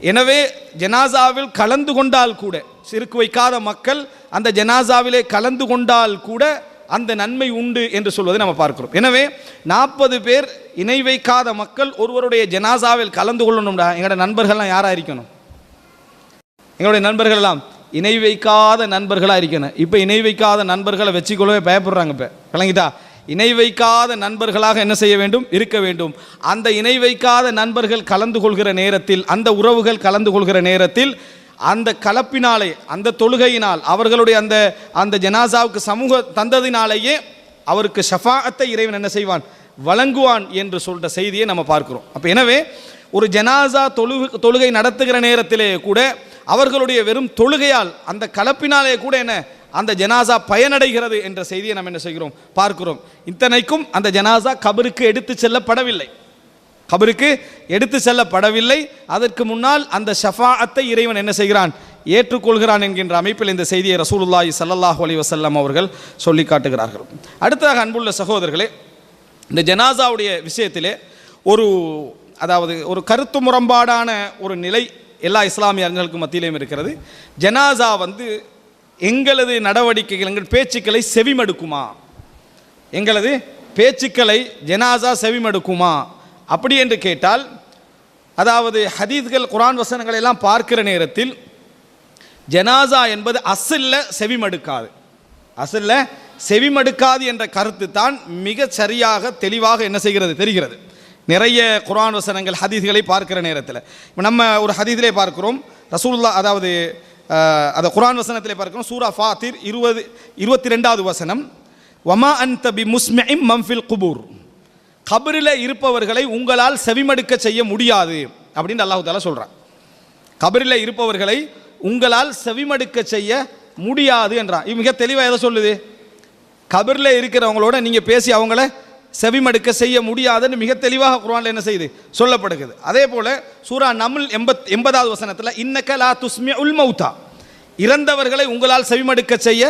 எனவே ஜனாசாவில் கலந்து கொண்டால் கூட, சிறுக்கு வைக்காத மக்கள் அந்த ஜனாசாவிலே கலந்து கொண்டால் கூட அந்த நன்மை உண்டு என்று சொல்வதை நம்ம பார்க்கிறோம். எனவே 40 பேர் இணை வைக்காத மக்கள் ஒருவருடைய ஜனாசாவில் கலந்து கொள்ளணும்டா, எங்களோட நண்பர்கள்லாம் யாராக இருக்கணும், எங்களுடைய நண்பர்கள் எல்லாம் இணை வைக்காத நண்பர்களாக இருக்கணும். இப்போ இணை வைக்காத நண்பர்களை வச்சுக்கொள்ளவே பயப்படுறாங்க. இப்போ விளங்கிட்டா, இணை வைக்காத நண்பர்களாக என்ன செய்ய வேண்டும், இருக்க வேண்டும். அந்த இணை வைக்காத நண்பர்கள் கலந்து கொள்கிற நேரத்தில், அந்த உறவுகள் கலந்து கொள்கிற நேரத்தில், அந்த கலப்பினாலே, அந்த தொழுகையினால், அவர்களுடைய அந்த ஜனாசாவுக்கு சமூக தந்ததினாலேயே அவருக்கு ஷஃபாஅத்தை இறைவன் என்ன செய்வான், வழங்குவான் என்று சொல்கிற செய்தியை நம்ம பார்க்கிறோம். அப்போ எனவே ஒரு ஜனாசா தொழுகை நடத்துகிற நேரத்திலே கூட அவர்களுடைய வெறும் தொழுகையால், அந்த கலப்பினாலே கூட என்ன அந்த ஜனாசா பயனடைகிறது என்ற செய்தியை நம்ம என்ன செய்கிறோம், பார்க்கிறோம். இத்தனைக்கும் அந்த ஜனாசா கபருக்கு எடுத்து செல்லப்படவில்லை, கபருக்கு எடுத்து செல்லப்படவில்லை. அதற்கு முன்னால் அந்த ஷஃபாஅத்தை இறைவன் என்ன செய்கிறான், ஏற்றுக்கொள்கிறான் என்கின்ற அமைப்பில் இந்த செய்தியை ரசூலுல்லாஹி ஸல்லல்லாஹு அலைஹி வஸல்லம் அவர்கள் சொல்லி காட்டுகிறார்கள். அடுத்ததாக அன்புள்ள சகோதரர்களே, இந்த ஜனாசாவுடைய விஷயத்திலே அதாவது ஒரு கருத்து முரண்பாடான ஒரு நிலை எல்லா இஸ்லாமிய அறிஞர்களுக்கு மத்தியிலையும் இருக்கிறது. ஜனாசா வந்து எங்களது நடவடிக்கைகள், எங்கள் பேச்சுக்களை செவிமடுக்குமா, எங்களது பேச்சுக்களை ஜனாசா செவிமடுக்குமா அப்படி என்று கேட்டால், அதாவது ஹதீஸ்கள் குர்ஆன் வசனங்களை எல்லாம் பார்க்கிற நேரத்தில் ஜனாசா என்பது அஸ்ஸில் செவிமடுக்காது, அஸ்ஸில் செவிமடுக்காது என்ற கருத்து தான் மிக சரியாக தெளிவாக என்ன செய்கிறது தெரிகிறது. நிறைய குர்ஆன் வசனங்கள் ஹதீஸ்களை பார்க்கிற நேரத்தில் நம்ம ஒரு ஹதீஸிலே பார்க்கிறோம் ரசூலுல்லாஹ் அதாவது அதை குர்ஆன் வசனத்திலே பார்க்கிறோம் சூரா ஃபாத்திர் 22வது வசனம் வமா அன்த பி முஸ்மிஇம் மன்ஃபில் குபூர், கபரில் இருப்பவர்களை உங்களால் செவிமடுக்க செய்ய முடியாது அப்படின்னு அல்லாஹ் தஆலா சொல்கிறான். கபரில் இருப்பவர்களை உங்களால் செவிமடுக்க செய்ய முடியாது என்றான். இது மிக தெளிவாக எதை சொல்லுது? கபரில் இருக்கிறவங்களோட நீங்கள் பேசி அவங்கள செவிமடுக்க செய்ய முடியாதுன்னு மிக தெளிவாக குர்ஆன்ல என்ன செய்யுது சொல்லப்படுகிறது. அதே போல சூரா நம்ல் 80வது வசனத்தில் இன்னக லா துஸ்மிஉல் மௌதா, இறந்தவர்களை உங்களால் செவிமடுக்க செய்ய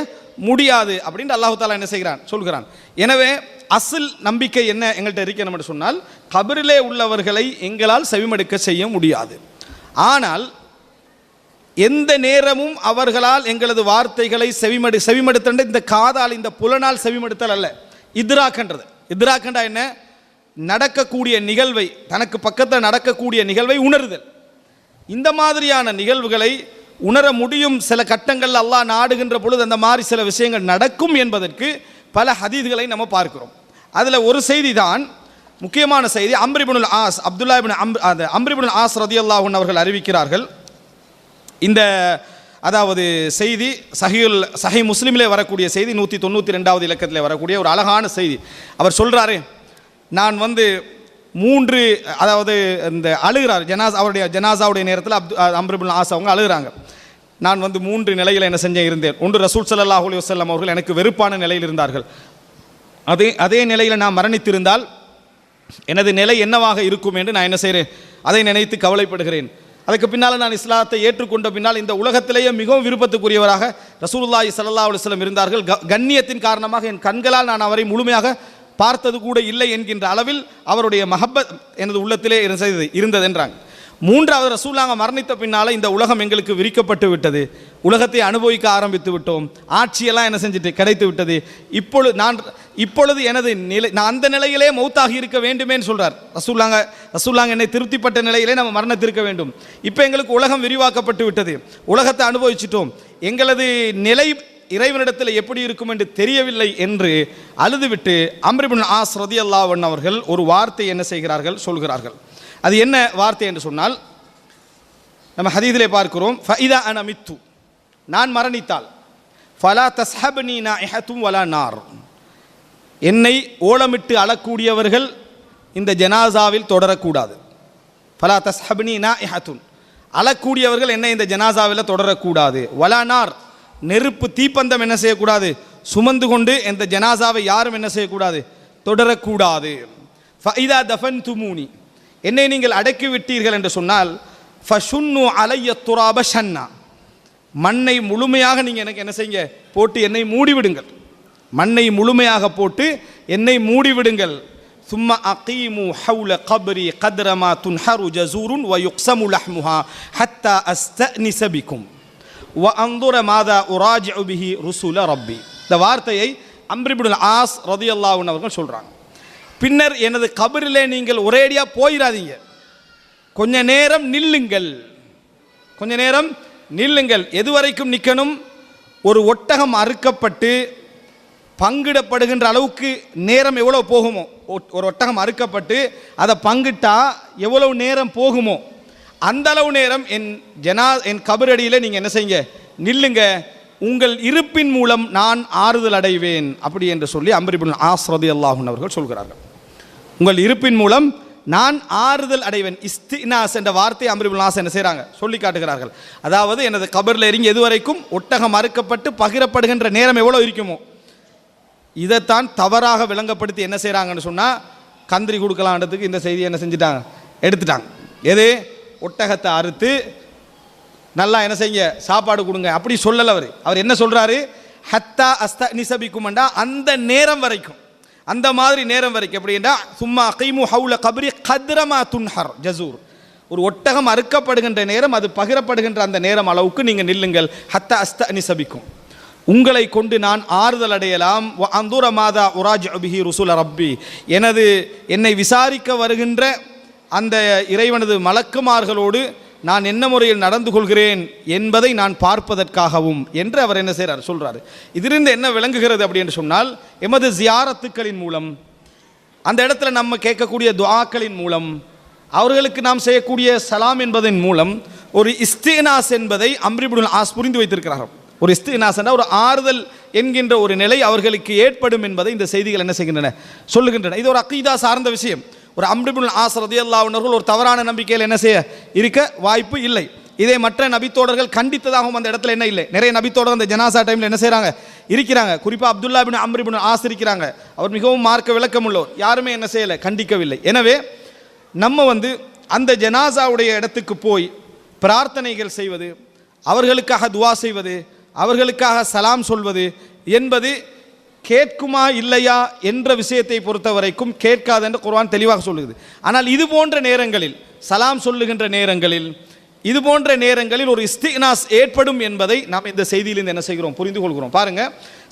முடியாது அப்படின்னு அல்லாஹ் தஆலா என்ன செய்கிறான் சொல்கிறான். எனவே அசல் நம்பிக்கை என்ன எங்கள்கிட்ட இருக்கணும் என்று சொன்னால் கபரிலே உள்ளவர்களை எங்களால் செவிமடுக்க செய்ய முடியாது. ஆனால் எந்த நேரமும் அவர்களால் எங்களது வார்த்தைகளை செவிமடுத்தண்ட இந்த காதால் இந்த புலனால் செவிமடுத்தல் அல்ல, இத்ராக்ன்றது. இத்ராக்கண்டா என்ன? நடக்கக்கூடிய நிகழ்வை, தனக்கு பக்கத்தில் நடக்கக்கூடிய நிகழ்வை உணர்தல். இந்த மாதிரியான நிகழ்வுகளை உணர முடியும் சில கட்டங்கள் அல்லாஹ் நாடுகின்ற பொழுது அந்த மாதிரி சில விஷயங்கள் நடக்கும் என்பதற்கு பல ஹதீஸ்களை நம்ம பார்க்கிறோம். அதில் ஒரு செய்தி தான் முக்கியமான செய்தி. அம்ர் இப்னுல் ஆஸ் அப்துல்லா இப்னு அம்ர் இப்னுல் ஆஸ் ரலியல்லாஹு அன்ஹு அவர்கள் அறிவிக்கிறார்கள். இந்த அதாவது செய்தி சஹீஹ் முஸ்லிமிலே வரக்கூடிய செய்தி 192வது இலக்கத்தில் வரக்கூடிய ஒரு அழகான செய்தி. அவர் சொல்கிறாரு, நான் 3 அதாவது இந்த அழுகிறார் அவருடைய ஜனாசாவுடைய நேரத்தில் அம்ர் இப்னுல் ஆஸ் அவங்க அழுகிறாங்க. நான் 3 நிலையில் என்ன செஞ்சேன் இருந்தேன். ஒன்று ரசூல் ஸல்லல்லாஹு அலைஹி வஸல்லம் அவர்கள் எனக்கு வெறுப்பான நிலையில் இருந்தார்கள். அதே நிலையில் நான் மரணித்திருந்தால் எனது நிலை என்னவாக இருக்கும் என்று நான் என்ன செய்கிறேன், அதை நினைத்து கவலைப்படுகிறேன். அதுக்கு பின்னால் நான் இஸ்லாத்தை ஏற்றுக்கொண்ட பின்னால் இந்த உலகத்திலேயே மிகவும் விருப்பத்துக்குரியவராக ரசூலுல்லாஹி ஸல்லல்லாஹு அலைஹி வஸல்லம் இருந்தார்கள். கண்ணியத்தின் காரணமாக என் கண்களால் நான் அவரை முழுமையாக பார்த்தது கூட இல்லை என்கின்ற அளவில் அவருடைய மஹப்பத் எனது உள்ளத்திலே இருந்தது என்றாங்க. 3வது ரசூலுல்லாஹ் மரணித்த பின்னால் இந்த உலகம் எங்களுக்கு விரிக்கப்பட்டு விட்டது, உலகத்தை அனுபவிக்க ஆரம்பித்து விட்டோம், ஆட்சியெல்லாம் என்ன செஞ்சுட்டு கிடைத்து விட்டது. இப்பொழுது எனது நிலை, நான் அந்த நிலையிலே மௌத்தாகி இருக்க வேண்டுமேன்னு சொல்கிறார் ரசூலுல்லாஹ். என்னை திருப்திப்பட்ட நிலையிலே நம்ம மரணத்திருக்க வேண்டும். இப்போ எங்களுக்கு உலகம் விரிவாக்கப்பட்டு விட்டது, உலகத்தை அனுபவிச்சிட்டோம், எங்களது நிலை இறைவனிடத்தில் எப்படி இருக்கும் என்று தெரியவில்லை என்று அழுதுவிட்டு அம்ர் இப்னுல் ஆஸ் ரலியல்லாஹு அன்ஹு அவர்கள் ஒரு வார்த்தை என்ன செய்கிறார்கள் சொல்கிறார்கள். அது என்ன வார்த்தை என்று சொன்னால் நம்ம ஹதீஸிலே பார்க்கிறோம், ஃபஇதா அன மித்து, நான் மரணித்தால் ஃபலா தஸ்ஹப்னி நாஇஹத்தும் வலா நார், என்னை ஓலமிட்டு அழக்கூடியவர்கள் இந்த ஜனாசாவில் தொடரக்கூடாது. ஃபலா தஸ்ஹப்னி நாஇஹத்துன், அழக்கூடியவர்கள் என்னை இந்த ஜனாசாவில் தொடரக்கூடாது. வலா நார், நெருப்பு தீப்பந்தம் என்ன செய்யக்கூடாது, சுமந்து கொண்டு இந்த ஜனாசாவை யாரும் என்ன செய்யக்கூடாது, தொடரக்கூடாது. ஃபஇதா தஃபன்துமூனி, என்னை நீங்கள் அடக்கி விட்டீர்கள் என்று சொன்னால் ஃபஷுன்னு அலைய துராப ஷன்னா, மண்ணை முழுமையாக நீங்கள் எனக்கு என்ன செய்யுங்க, போட்டு என்னை மூடிவிடுங்கள், மண்ணை முழுமையாக போட்டு என்னை மூடிவிடுங்கள். சும்ம அகீமு ஹவுல கப்ரி கத்ரமா துன்ஹரு ஜசூருன் வ யுக்ஸமு லஹ்முஹா ஹத்தா அஸ்தனிஸ பிகும் வ அன்துர மாதா உராஜிஉ பிஹி ருசுல ரப்பி. இந்த வார்த்தையை அம்ர் இப்னுல் ஆஸ் ரலியல்லாஹு அன்ஹு அவர்கள் சொல்கிறாங்க. பின்னர் எனது கபரிலே நீங்கள் ஒரேடியாக போயிடாதீங்க, கொஞ்ச நேரம் நில்லுங்கள், கொஞ்ச நேரம் நில்லுங்கள். எதுவரைக்கும் நிற்கணும்? ஒரு ஒட்டகம் அறுக்கப்பட்டு பங்கிடப்படுகின்ற அளவுக்கு நேரம் எவ்வளோ போகுமோ, ஒரு ஒட்டகம் அறுக்கப்பட்டு அதை பங்கிட்டா எவ்வளவு நேரம் போகுமோ அந்த அளவு நேரம் என் கபரடியில் நீங்கள் என்ன செய்யுங்க, நில்லுங்க, உங்கள் இருப்பின் மூலம் நான் ஆறுதல் அடைவேன் அப்படி என்று சொல்லி அம்ர் இப்னுல் ஆஸ் ரலியல்லாஹு அன்ஹு அவர்கள் சொல்கிறார்கள். உங்கள் இருப்பின் மூலம் நான் ஆறுதல் அடைவேன். இஸ்தினாஸ் என்ற வார்த்தை அம்ர் இப்னுல் ஆஸ் என்ன செய்கிறாங்க சொல்லி காட்டுகிறார்கள். அதாவது எனது கபரில் இறங்கி எதுவரைக்கும் ஒட்டகம் அறுக்கப்பட்டு பகிரப்படுகின்ற நேரம் எவ்வளோ இருக்குமோ இதைத்தான் தவறாக விளங்கப்படுத்தி என்ன செய்கிறாங்கன்னு சொன்னால் கந்திரி கொடுக்கலான்றதுக்கு இந்த செய்தியை என்ன செஞ்சுட்டாங்க, எடுத்துட்டாங்க. எது, ஒட்டகத்தை அறுத்து நல்லா என்ன செய்யுங்க, சாப்பாடு கொடுங்க அப்படி சொல்லலை. அவர் என்ன சொல்கிறாரு, ஹத்தா அஸ்தனிஸ பிகும்ண்டா அந்த நேரம் வரைக்கும், அந்த மாதிரி நேரம் வரைக்கும். எப்படின்னா சும்மா அகீமு ஹவுல கப்ரி கத்ரமா துன்ஹர் ஜசூர், ஒரு ஒட்டகம் அறுக்கப்படுகின்ற நேரம், அது பகிரப்படுகின்ற அந்த நேரம் அளவுக்கு நீங்கள் நில்லுங்கள். ஹத்தா அஸ்தனிஸ பிகும், உங்களை கொண்டு நான் ஆறுதல் அடையலாம். அந்துர மாதா உராஜிஉ பிஹி ருசுல ரப்பி, என்னை விசாரிக்க வருகின்ற அந்த இறைவனது மலக்குமார்களோடு நான் என்ன முறையில் நடந்து கொள்கிறேன் என்பதை நான் பார்ப்பதற்காகவும் என்று அவர் என்ன செய்கிறார் சொல்கிறார். இதிலிருந்து என்ன விளங்குகிறது அப்படின்னு சொன்னால், எமது ஜியாரத்துக்களின் மூலம், அந்த இடத்துல நம்ம கேட்கக்கூடிய துஆக்களின் மூலம், அவர்களுக்கு நாம் செய்யக்கூடிய சலாம் என்பதன் மூலம் ஒரு இஸ்தினாஸ் என்பதை அம்ர் இப்னுல் ஆஸ் புரிந்து வைத்திருக்கிறார்கள். ஒரு இஸ்தினாஸ் என்ற ஒரு ஆறுதல் என்கின்ற ஒரு நிலை அவர்களுக்கு ஏற்படும் என்பதை இந்த செய்திகள் என்ன செய்கின்றன, சொல்லுகின்றன. இது ஒரு அக்கீதா சார்ந்த விஷயம். ஒரு அம்ர் இப்னுல் ஆஸ் ரலியல்லாஹு அன்ஹு ஒரு தவறான நம்பிக்கையில் என்ன செய்ய இருக்க வாய்ப்பு இல்லை. இதை மற்ற நபித்தோடர்கள் கண்டித்ததாகவும் அந்த இடத்துல என்ன இல்லை. நிறைய நபித்தோடர்கள் அந்த ஜனாசா டைமில் என்ன செய்கிறாங்க இருக்கிறாங்க. குறிப்பாக அப்துல்லா பின் அம்ர் இப்னு ஆஸ் இருக்கிறாங்க. அவர் மிகவும் மார்க்க விளக்கம் உள்ளவர். யாருமே என்ன செய்யலை, கண்டிக்கவில்லை. எனவே நம்ம அந்த ஜனாசாவுடைய இடத்துக்கு போய் பிரார்த்தனைகள் செய்வது, அவர்களுக்காக துவா செய்வது, அவர்களுக்காக சலாம் சொல்வது என்பது கேட்குமா இல்லையா என்ற விஷயத்தை பொறுத்த வரைக்கும் கேட்காது என்று குர்ஆன் தெளிவாக சொல்லுகிறது. ஆனால் இது போன்ற நேரங்களில், சலாம் சொல்லுகின்ற நேரங்களில், இது போன்ற நேரங்களில் ஒரு இஸ்தினாஸ் ஏற்படும் என்பதை நாம் இந்த செய்தியிலிருந்து என்ன செய்கிறோம், புரிந்து கொள்கிறோம். பாருங்க,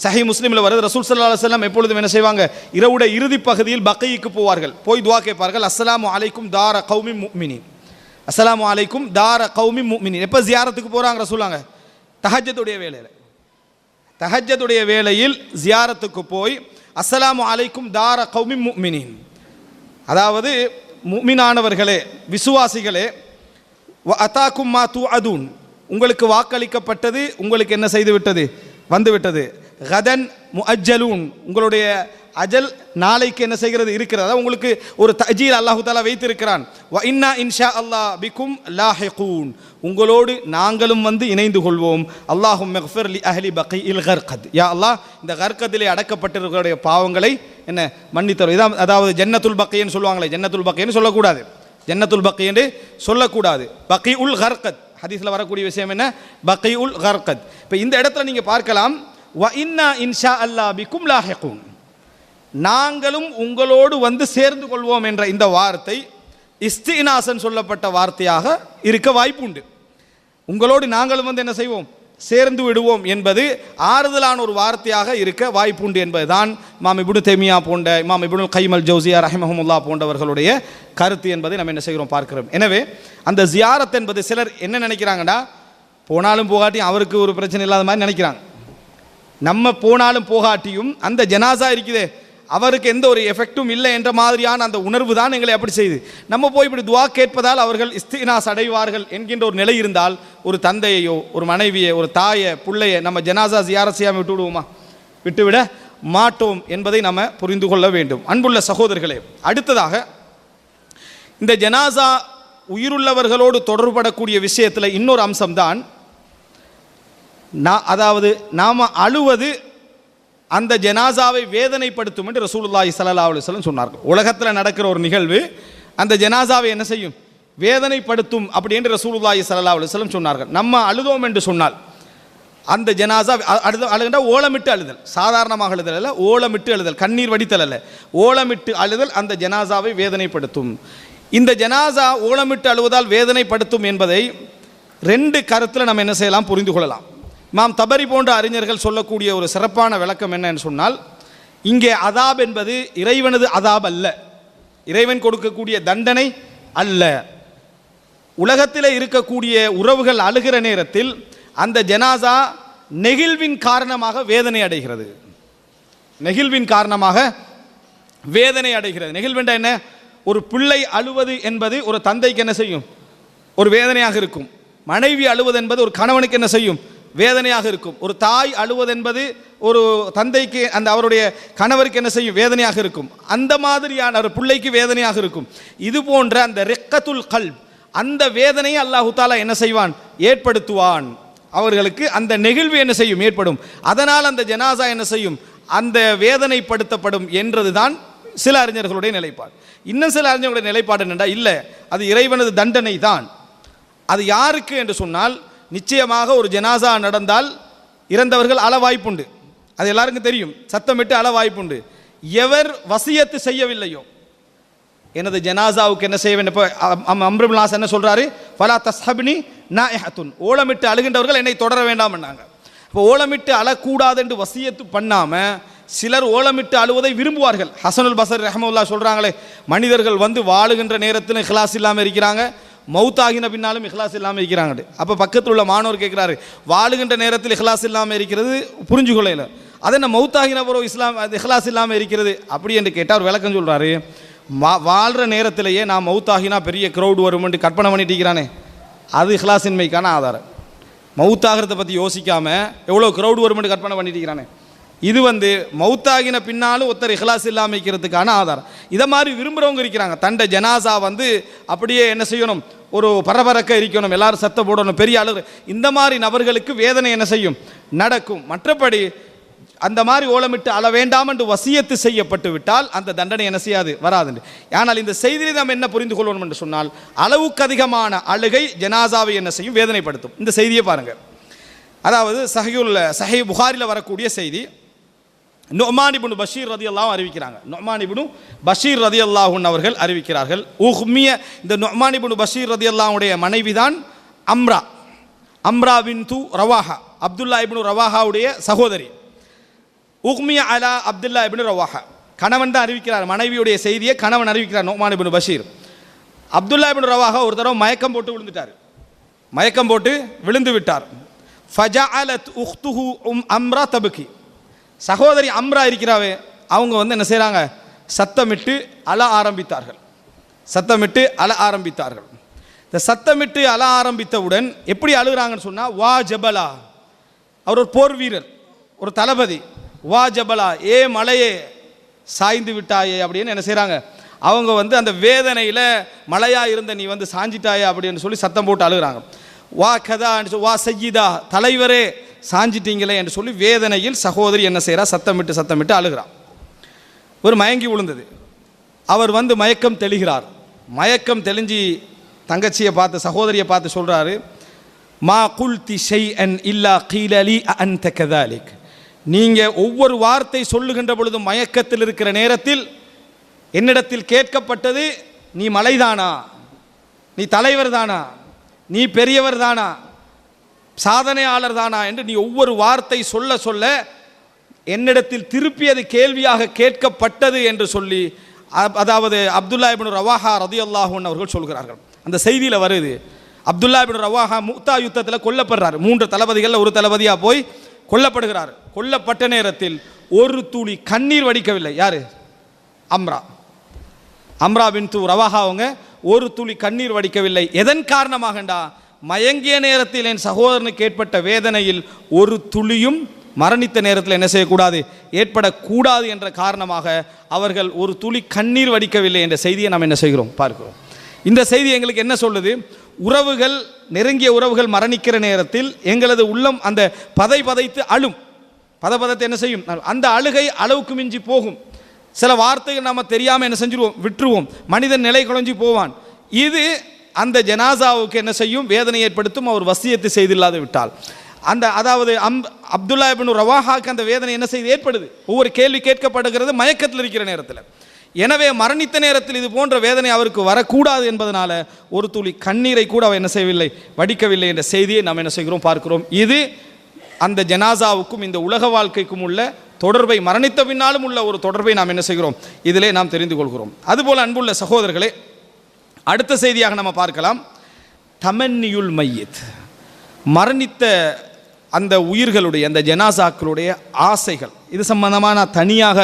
சஹீஹ் முஸ்லிமில் வருது, ரசூல் ஸல்லல்லாஹு அலைஹி வஸல்லம் எப்பொழுதும் என்ன செய்வாங்க, இரவுடைய இறுதி பகுதியில் பக்கீக்கு போவார்கள். போய் துஆ கேட்பார்கள். அஸ்ஸலாமு அலைக்கும் தார கௌமி முஃமினீன், அஸ்ஸலாமு அலைக்கும் தார கௌமி முஃமினீன். எப்போ ஜியாரத்துக்கு போகிறாங்க ரசூலாங்க? தஹஜ்ஜுடைய வேளையில். தஹஜ்ஜுடைய வேளையில் ஜியாரத்துக்கு போய் அஸ்ஸலாமு அலைக்கும் தார கௌமி முஃமினீன், அதாவது முஃமினானவர்களே, விசுவாசிகளே, அதாக்கும் மா துஅதூன், உங்களுக்கு வாக்களிக்கப்பட்டது உங்களுக்கு என்ன செய்து விட்டது, வந்து விட்டது. கதன் முஅஜ்ஜலூன், உங்களுடைய அஜல் நாளைக்கு என்ன செய்கிறது இருக்கிறது. உங்களுக்கு ஒரு தஜீல் அல்லாஹு தஆலா வைத்திருக்கிறான். வ இன்னா இன்ஷா அல்லாஹ் பிக்கும் லாஹிகூன், உங்களோடு நாங்களும் இணைந்து கொள்வோம். அல்லாஹும்ம இக்ஃபிர் லி அஹ்லி பகீஇல் கர்கத், யா அல்லாஹ் இந்த கர்கத்திலே அடக்கப்பட்டிருக்கிறவருடைய பாவங்களை என்ன மன்னித்தரு. இதான் அதாவது ஜன்னத்துல் பக்கீன்னு சொல்லுவாங்களே, ஜன்னத்துல் பக்கீன்னு சொல்லக்கூடாது, ஜன்னத்துல் பக்கீ என்று சொல்லக்கூடாது. பகீஉல் கர்கத் ஹதீஸ்ல வரக்கூடிய விஷயம் என்ன, பகீஉல் கர்கத். இப்போ இந்த இடத்துல நீங்க பார்க்கலாம், வ இன்னா இன்ஷா அல்லாஹ் பிக்கும் லாஹிகூன், நாங்களும் உங்களோடு சேர்ந்து கொள்வோம் என்ற இந்த வார்த்தை இஸ்தினாசன் சொல்லப்பட்ட வார்த்தையாக இருக்க வாய்ப்பு உண்டு. உங்களோடு நாங்களும் என்ன செய்வோம், சேர்ந்து விடுவோம் என்பது ஆறுதலான ஒரு வார்த்தையாக இருக்க வாய்ப்புண்டு என்பதுதான் இமாம் இப்னு தைமியா போன்ற, இமாம் இப்னுல் கைம் அல் ஜௌசியா ரஹிமஹுல்லாஹ் போன்றவர்களுடைய கருத்து என்பதை நம்ம என்ன செய்கிறோம், பார்க்கிறோம். எனவே அந்த ஜியாரத் என்பது சிலர் என்ன நினைக்கிறாங்கன்னா, போனாலும் போகாட்டியும் அவருக்கு ஒரு பிரச்சனை இல்லாத மாதிரி நினைக்கிறாங்க. நம்ம போனாலும் போகாட்டியும் அந்த ஜனாசா இருக்குதே அவருக்கு எந்த ஒரு எஃபெக்டும் இல்லை என்ற மாதிரியான அந்த உணர்வு தான் எங்களை அப்படி செய்து. நம்ம போய் இப்படி துவா கேட்பதால் அவர்கள் இஸ்தினாஸ் அடைவார்கள் என்கின்ற ஒரு நிலை இருந்தால், ஒரு தந்தையோ ஒரு மனைவியை ஒரு தாயை பிள்ளையை நம்ம ஜனாசா ஜியாரத் செய்யாமல் விட்டு விடுவோமா? விட்டுவிட மாட்டோம் என்பதை நம்ம புரிந்து கொள்ள வேண்டும். அன்புள்ள சகோதரர்களே, அடுத்ததாக இந்த ஜனாசா உயிருள்ளவர்களோடு தொடர்படக்கூடிய விஷயத்தில் இன்னொரு அம்சம்தான், அதாவது நாம் அழுவது அந்த ஜனாசாவை வேதனைப்படுத்தும் என்று ரசூலுல்லாஹி ஸல்லல்லாஹு அலைஹி வஸல்லம் சொன்னார்கள். உலகத்தில் நடக்கிற ஒரு நிகழ்வு அந்த ஜனாசாவை என்ன செய்யும், வேதனைப்படுத்தும் அப்படி என்று ரசூலுல்லாஹி ஸல்லல்லாஹு அலைஹி வஸல்லம் சொன்னார்கள். நம்ம அழுதோம் என்று சொன்னால் அந்த ஜனாசா அழுகின்ற ஓலமிட்டு அழுதல், சாதாரணமாக அழுதல் அல்ல, ஓலமிட்டு அழுதல், கண்ணீர் வடித்தல் அல்ல, ஓலமிட்டு அழுதல் அந்த ஜனாசாவை வேதனைப்படுத்தும். இந்த ஜனாசா ஓலமிட்டு அழுவதால் வேதனைப்படுத்தும் என்பதை ரெண்டு கருத்தில் நம்ம என்ன செய்யலாம், புரிந்து கொள்ளலாம். இமாம் தபரி போன்ற அறிஞர்கள் சொல்லக்கூடிய ஒரு சிறப்பான விளக்கம் என்னன்னு சொன்னால், இங்கே அதாப் என்பது இறைவனது அதாப் அல்ல, இறைவன் கொடுக்கக்கூடிய தண்டனை அல்ல. உலகத்தில் இருக்கக்கூடிய உறவுகள் அழுகிற நேரத்தில் அந்த ஜனாசா நெகிழ்வின் காரணமாக வேதனை அடைகிறது, நெகிழ்வின் காரணமாக வேதனை அடைகிறது. நெகிழ்வென்ற என்ன, ஒரு பிள்ளை அழுவது என்பது ஒரு தந்தைக்கு என்ன செய்யும், ஒரு வேதனையாக இருக்கும். மனைவி அழுவது என்பது ஒரு கணவனுக்கு என்ன செய்யும், வேதனையாக இருக்கும். ஒரு தாய் அழுவது என்பது ஒரு தந்தைக்கு அந்த அவருடைய கணவருக்கு என்ன செய்யும், வேதனையாக இருக்கும். அந்த மாதிரியான ஒரு பிள்ளைக்கு வேதனையாக இருக்கும். இது போன்ற அந்த ரிக்கத்துல் கல்ப், அந்த வேதனையை அல்லாஹு தாலா என்ன செய்வான், ஏற்படுத்துவான். அவர்களுக்கு அந்த நெகிழ்வு என்ன செய்யும், ஏற்படும். அதனால் அந்த ஜனாசா என்ன செய்யும், அந்த வேதனைப்படுத்தப்படும் என்றதுதான் சில அறிஞர்களுடைய நிலைப்பாடு. இன்னும் சில அறிஞர்களுடைய நிலைப்பாடு என்னென்னா, இல்லை அது இறைவனது தண்டனை தான். அது யாருக்கு என்று சொன்னால், நிச்சயமாக ஒரு ஜனாசா நடந்தால் இறந்தவர்கள் அழ வாய்ப்புண்டு, அது எல்லாருக்கும் தெரியும், சத்தமிட்டு அழ வாய்ப்புண்டு. எவர் வசியத்து செய்யவில்லையோ, எனது ஜனாசாவுக்கு என்ன செய்ய வேண்டும், இப்போ அம்ர் இப்னு ஆஸ் என்ன சொல்றாரு, ஃபலா தஸ்ஹப்னி நாயிஹத்துன், ஓலமிட்டு அழுகின்றவர்கள் என்னை தொடர வேண்டாம் என்னாங்க. இப்போ ஓலமிட்டு அழக்கூடாது என்று வசியத்து பண்ணாம சிலர் ஓலமிட்டு அழுவதை விரும்புவார்கள். ஹசனுல் பஸரி ரஹ்மத்துல்லாஹ் சொல்றாங்களே, மனிதர்கள் வாழுகின்ற நேரத்தில் இஹ்லாஸ் இல்லாமல் இருக்கிறாங்க, மௌத்தாகின பின்னாலும் இஹ்லாஸ் இல்லாமல் இருக்கிறாங்க. அப்போ பக்கத்தில் உள்ள மாணவர் கேட்குறாரு, வாழுகின்ற நேரத்தில் இஹ்லாஸ் இல்லாமல் இருக்கிறது புரிஞ்சு கொள்ளையில், அதை என்ன மௌத்தாகின பிறகு இஹ்லாஸ் இல்லாமல் இருக்கிறது அப்படி என்று கேட்டால் அவர் விளக்கம் சொல்கிறாரு, வாழ்கிற நேரத்திலேயே நான் மௌத்தாகினா பெரிய க்ரௌடு வருமென்று கற்பனை பண்ணிட்டு இருக்கிறானே, அது இஹ்லாஸின்மைக்கான ஆதாரம். மௌத்தாகிறத பற்றி யோசிக்காமல் எவ்வளோ க்ரௌடு வருமென்று கற்பனை பண்ணிட்டு இருக்கிறானே, இது மௌத்தாகின பின்னாலும் ஒருத்தர் இஹ்லாஸ் இல்லாமல் இருக்கிறதுக்கான ஆதாரம். இதை மாதிரி விரும்புகிறவங்க இருக்கிறாங்க. தண்டை ஜனாசா அப்படியே என்ன செய்யணும், ஒரு பரபரக்க இருக்கணும், எல்லாரும் சத்த போடணும், பெரிய அளவு. இந்த மாதிரி நபர்களுக்கு வேதனை என்ன செய்யும், நடக்கும். மற்றபடி அந்த மாதிரி ஓலமிட்டு அழ வேண்டாம் என்று வசியத்து செய்யப்பட்டு விட்டால் அந்த தண்டனை என்ன செய்யாது, வராது. ஆனால் இந்த செய்தியை நாம் என்ன புரிந்து கொள்வோம் என்று சொன்னால், அளவுக்கு அதிகமான அழுகை ஜனாசாவை என்ன செய்யும், வேதனைப்படுத்தும். இந்த செய்தியை பாருங்கள். அதாவது சஹீஹ் புகாரில் வரக்கூடிய செய்தி, நுஅமான் இப்னு பஷீர் ரலியல்லாஹு அறிவிக்கிறாங்க. நுஅமான் இப்னு பஷீர் ரலியல்லாஹு அவர்கள் அறிவிக்கிறார்கள், இந்த நுஅமான் இப்னு பஷீர் ரலியல்லாஹுடைய மனைவிதான் அம்ரா பின்து ரவாஹா, அப்துல்லா இப்னு ரவாஹாவுடைய சகோதரி. உஹ்மிய அலா அப்துல்லா இப்னு ரவாஹா, கணவன் தான் அறிவிக்கிறார், மனைவியுடைய செய்தியை கணவன் அறிவிக்கிறார். நுஅமான் இப்னு பஷீர், அப்துல்லா இப்னு ரவாஹா ஒரு தடவை மயக்கம் போட்டு விழுந்து விட்டார். ஃபஜஅலத் உக்துஹு அம்ரா தபுகி, சகோதரி அம்ரா இருக்கிறாவே அவங்க என்ன செய்கிறாங்க, சத்தமிட்டு அழ ஆரம்பித்தார்கள். இந்த சத்தமிட்டு அழ ஆரம்பித்தவுடன் எப்படி அழுகிறாங்கன்னு சொன்னால், வா ஜபலா, அவர் ஒரு போர் வீரர், ஒரு தளபதி, வா ஜபலா, ஏ மலையே சாய்ந்து விட்டாயே அப்படின்னு என்ன செய்கிறாங்க, அவங்க அந்த வேதனையில் மலையாக இருந்த நீ சாஞ்சிட்டாயே அப்படின்னு சொல்லி சத்தம் போட்டு அழுகிறாங்க. வா கதா, வா சையிதா, தலைவரே சாஞ்சிட்டீங்களே என்று சொல்லி வேதனையில் சகோதரி என்ன செய்கிறா, சத்தமிட்டு அழுகிறார். ஒரு மயங்கி விழுந்தது. அவர் மயக்கம் தெளிகிறார். மயக்கம் தெளிஞ்சி தங்கச்சியை பார்த்து, சகோதரியை பார்த்து சொல்கிறாரு, மா குல்தி ஷைஅன் இல்லா கீலலி அன்த கதாலிக், நீங்கள் ஒவ்வொரு வார்த்தை சொல்லுகின்ற பொழுதும் மயக்கத்தில் இருக்கிற நேரத்தில் என்னிடத்தில் கேட்கப்பட்டது, நீ மலைதானா, நீ தலைவர் தானா, நீ பெரியவர் தானா, சாதனையாளர் தானா என்று நீ ஒவ்வொரு வார்த்தை சொல்ல என்னிடத்தில் திருப்பியது கேள்வியாக கேட்கப்பட்டது என்று சொல்லி, அதாவது அப்துல்லா இப்னு ரவாஹா ரலியல்லாஹு அன்ஹு அவர்கள் சொல்கிறார்கள். அந்த செய்தியில் வருது, அப்துல்லா இப்னு ரவாஹா முக்தா யுத்தத்தில் கொல்லப்படுறார். 3 தளபதிகள் ஒரு தளபதியாக போய் கொல்லப்படுகிறார். கொல்லப்பட்ட நேரத்தில் ஒரு துளி கண்ணீர் வடிக்கவில்லை. யாரு? அம்ரா பின்து ரவாஹா அவங்க ஒரு துளி கண்ணீர் வடிக்கவில்லை. எதன் காரணமாகண்டா, மயங்கிய நேரத்தில் என் சகோதரனுக்கு ஏற்பட்ட வேதனையில் ஒரு துளியும் மரணித்த நேரத்தில் என்ன செய்யக்கூடாது, ஏற்படக்கூடாது என்ற காரணமாக அவர்கள் ஒரு துளி கண்ணீர் வடிக்கவில்லை என்ற செய்தியை நாம் என்ன செய்கிறோம், பார்க்கிறோம். இந்த செய்தி எங்களுக்கு என்ன சொல்லுது, உறவுகள், நெருங்கிய உறவுகள் மரணிக்கிற நேரத்தில் எங்களது உள்ளம் அந்த பதைத்து அழும். பதத்தை என்ன செய்யும், அந்த அழுகை அளவுக்கு மிஞ்சி போகும். சில வார்த்தைகள் நாம் தெரியாமல் என்ன செஞ்சிருவோம், விட்டுருவோம். மனிதன் நிலை குலைஞ்சி போவான். இது அந்த ஜனாசாவுக்கு என்ன செய்யும், வேதனை ஏற்படுத்தும். அவர் வசியத்து செய்தில்லாது விட்டால் அதாவது அப்துல்லா இப்னு ரவாஹாக்கு அந்த வேதனை என்ன செய்து ஏற்படுது, ஒவ்வொரு கேள்வி கேட்கப்படுகிறது மயக்கத்தில் இருக்கிற நேரத்தில். எனவே மரணித்த நேரத்தில் இது போன்ற வேதனை அவருக்கு வரக்கூடாது என்பதனால ஒரு துளி கண்ணீரை கூட அவர் என்ன செய்யவில்லை, வடிக்கவில்லை என்ற செய்தியை நாம் என்ன செய்கிறோம், பார்க்கிறோம். இது அந்த ஜனாசாவுக்கும் இந்த உலக வாழ்க்கைக்கும் உள்ள தொடர்பை, மரணித்த பின்னாலும் உள்ள ஒரு தொடர்பை நாம் என்ன செய்கிறோம், இதிலே நாம் தெரிந்து கொள்கிறோம். அதுபோல் அன்புள்ள சகோதரர்களே, அடுத்த செய்தியாக நம்ம பார்க்கலாம், தமன்னியுல் மையத், மரணித்த அந்த உயிர்களுடைய, அந்த ஜனாசாக்களுடைய ஆசைகள். இது சம்பந்தமாக நான் தனியாக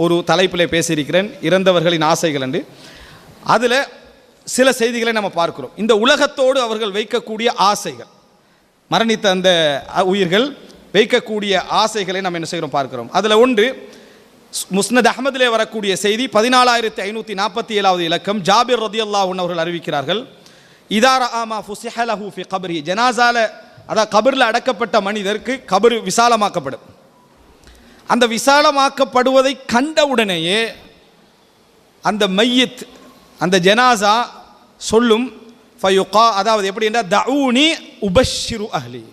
ஒரு தலைப்பில் பேசியிருக்கிறேன், இறந்தவர்களின் ஆசைகள் என்று. அதில் சில செய்திகளை நம்ம பார்க்கிறோம். இந்த உலகத்தோடு அவர்கள் வைக்கக்கூடிய ஆசைகள், மரணித்த அந்த உயிர்கள் வைக்கக்கூடிய ஆசைகளை நாம் என்ன செய்கிறோம், பார்க்கிறோம். அதில் ஒன்று, முஸ்னத் அஹ்மதிலே வரக்கூடிய செய்தி, 14547வது இலக்கம், ஜாபிர் ரலியல்லாஹு அன்ஹு அவர்கள் அறிவிக்கிறார்கள், இதா ரஆமா ஃபுஸிஹ லஹு ஃபி கப்ரி, ஜனாஸால, அதாவது கபரில் அடக்கப்பட்ட மனிதருக்கு கபர் விசாலமாக்கப்படும். அந்த விசாலமாக்கப்படுவதை கண்டவுடனேயே அந்த மையத், அந்த ஜனாஸா சொல்லும், ஃபயுகா, அதாவது எப்படி என்றால், தஊனி உபஷ்ஷிரு அஹ்லி,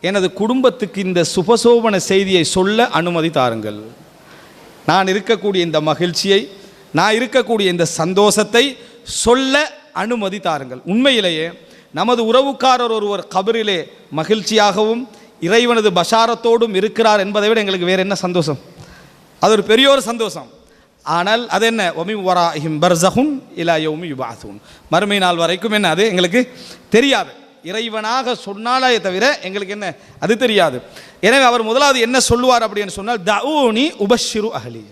எனது குடும்பத்துக்கு இந்த சுபசோபன செய்தியை சொல்ல அனுமதி தாருங்கள். நான் இருக்கக்கூடிய இந்த மகிழ்ச்சியை, நான் இருக்கக்கூடிய இந்த சந்தோஷத்தை சொல்ல அனுமதி தாருங்கள். உண்மையிலேயே நமது உறவுக்காரர் ஒருவர் கபரிலே மகிழ்ச்சியாகவும் இறைவனது பஷாரத்தோடும் இருக்கிறார் என்பதை விட எங்களுக்கு வேறு என்ன சந்தோஷம்? அது ஒரு பெரிய ஒரு சந்தோஷம். ஆனால் அது என்ன வமி வராஹிம் பர்ஸஹுன் இலா யௌமி யுபாஸூன், மறுமை நாள் வரைக்கும் என்ன அது எங்களுக்கு தெரியாது. இறைவனாக சொன்னாலே தவிர எங்களுக்கு என்ன அது தெரியாது. எனவே அவர் முதலாவது என்ன சொல்லுவார் அப்படின்னு சொன்னால், தஊனி உபஷ்ஷிரு அஹ்லி,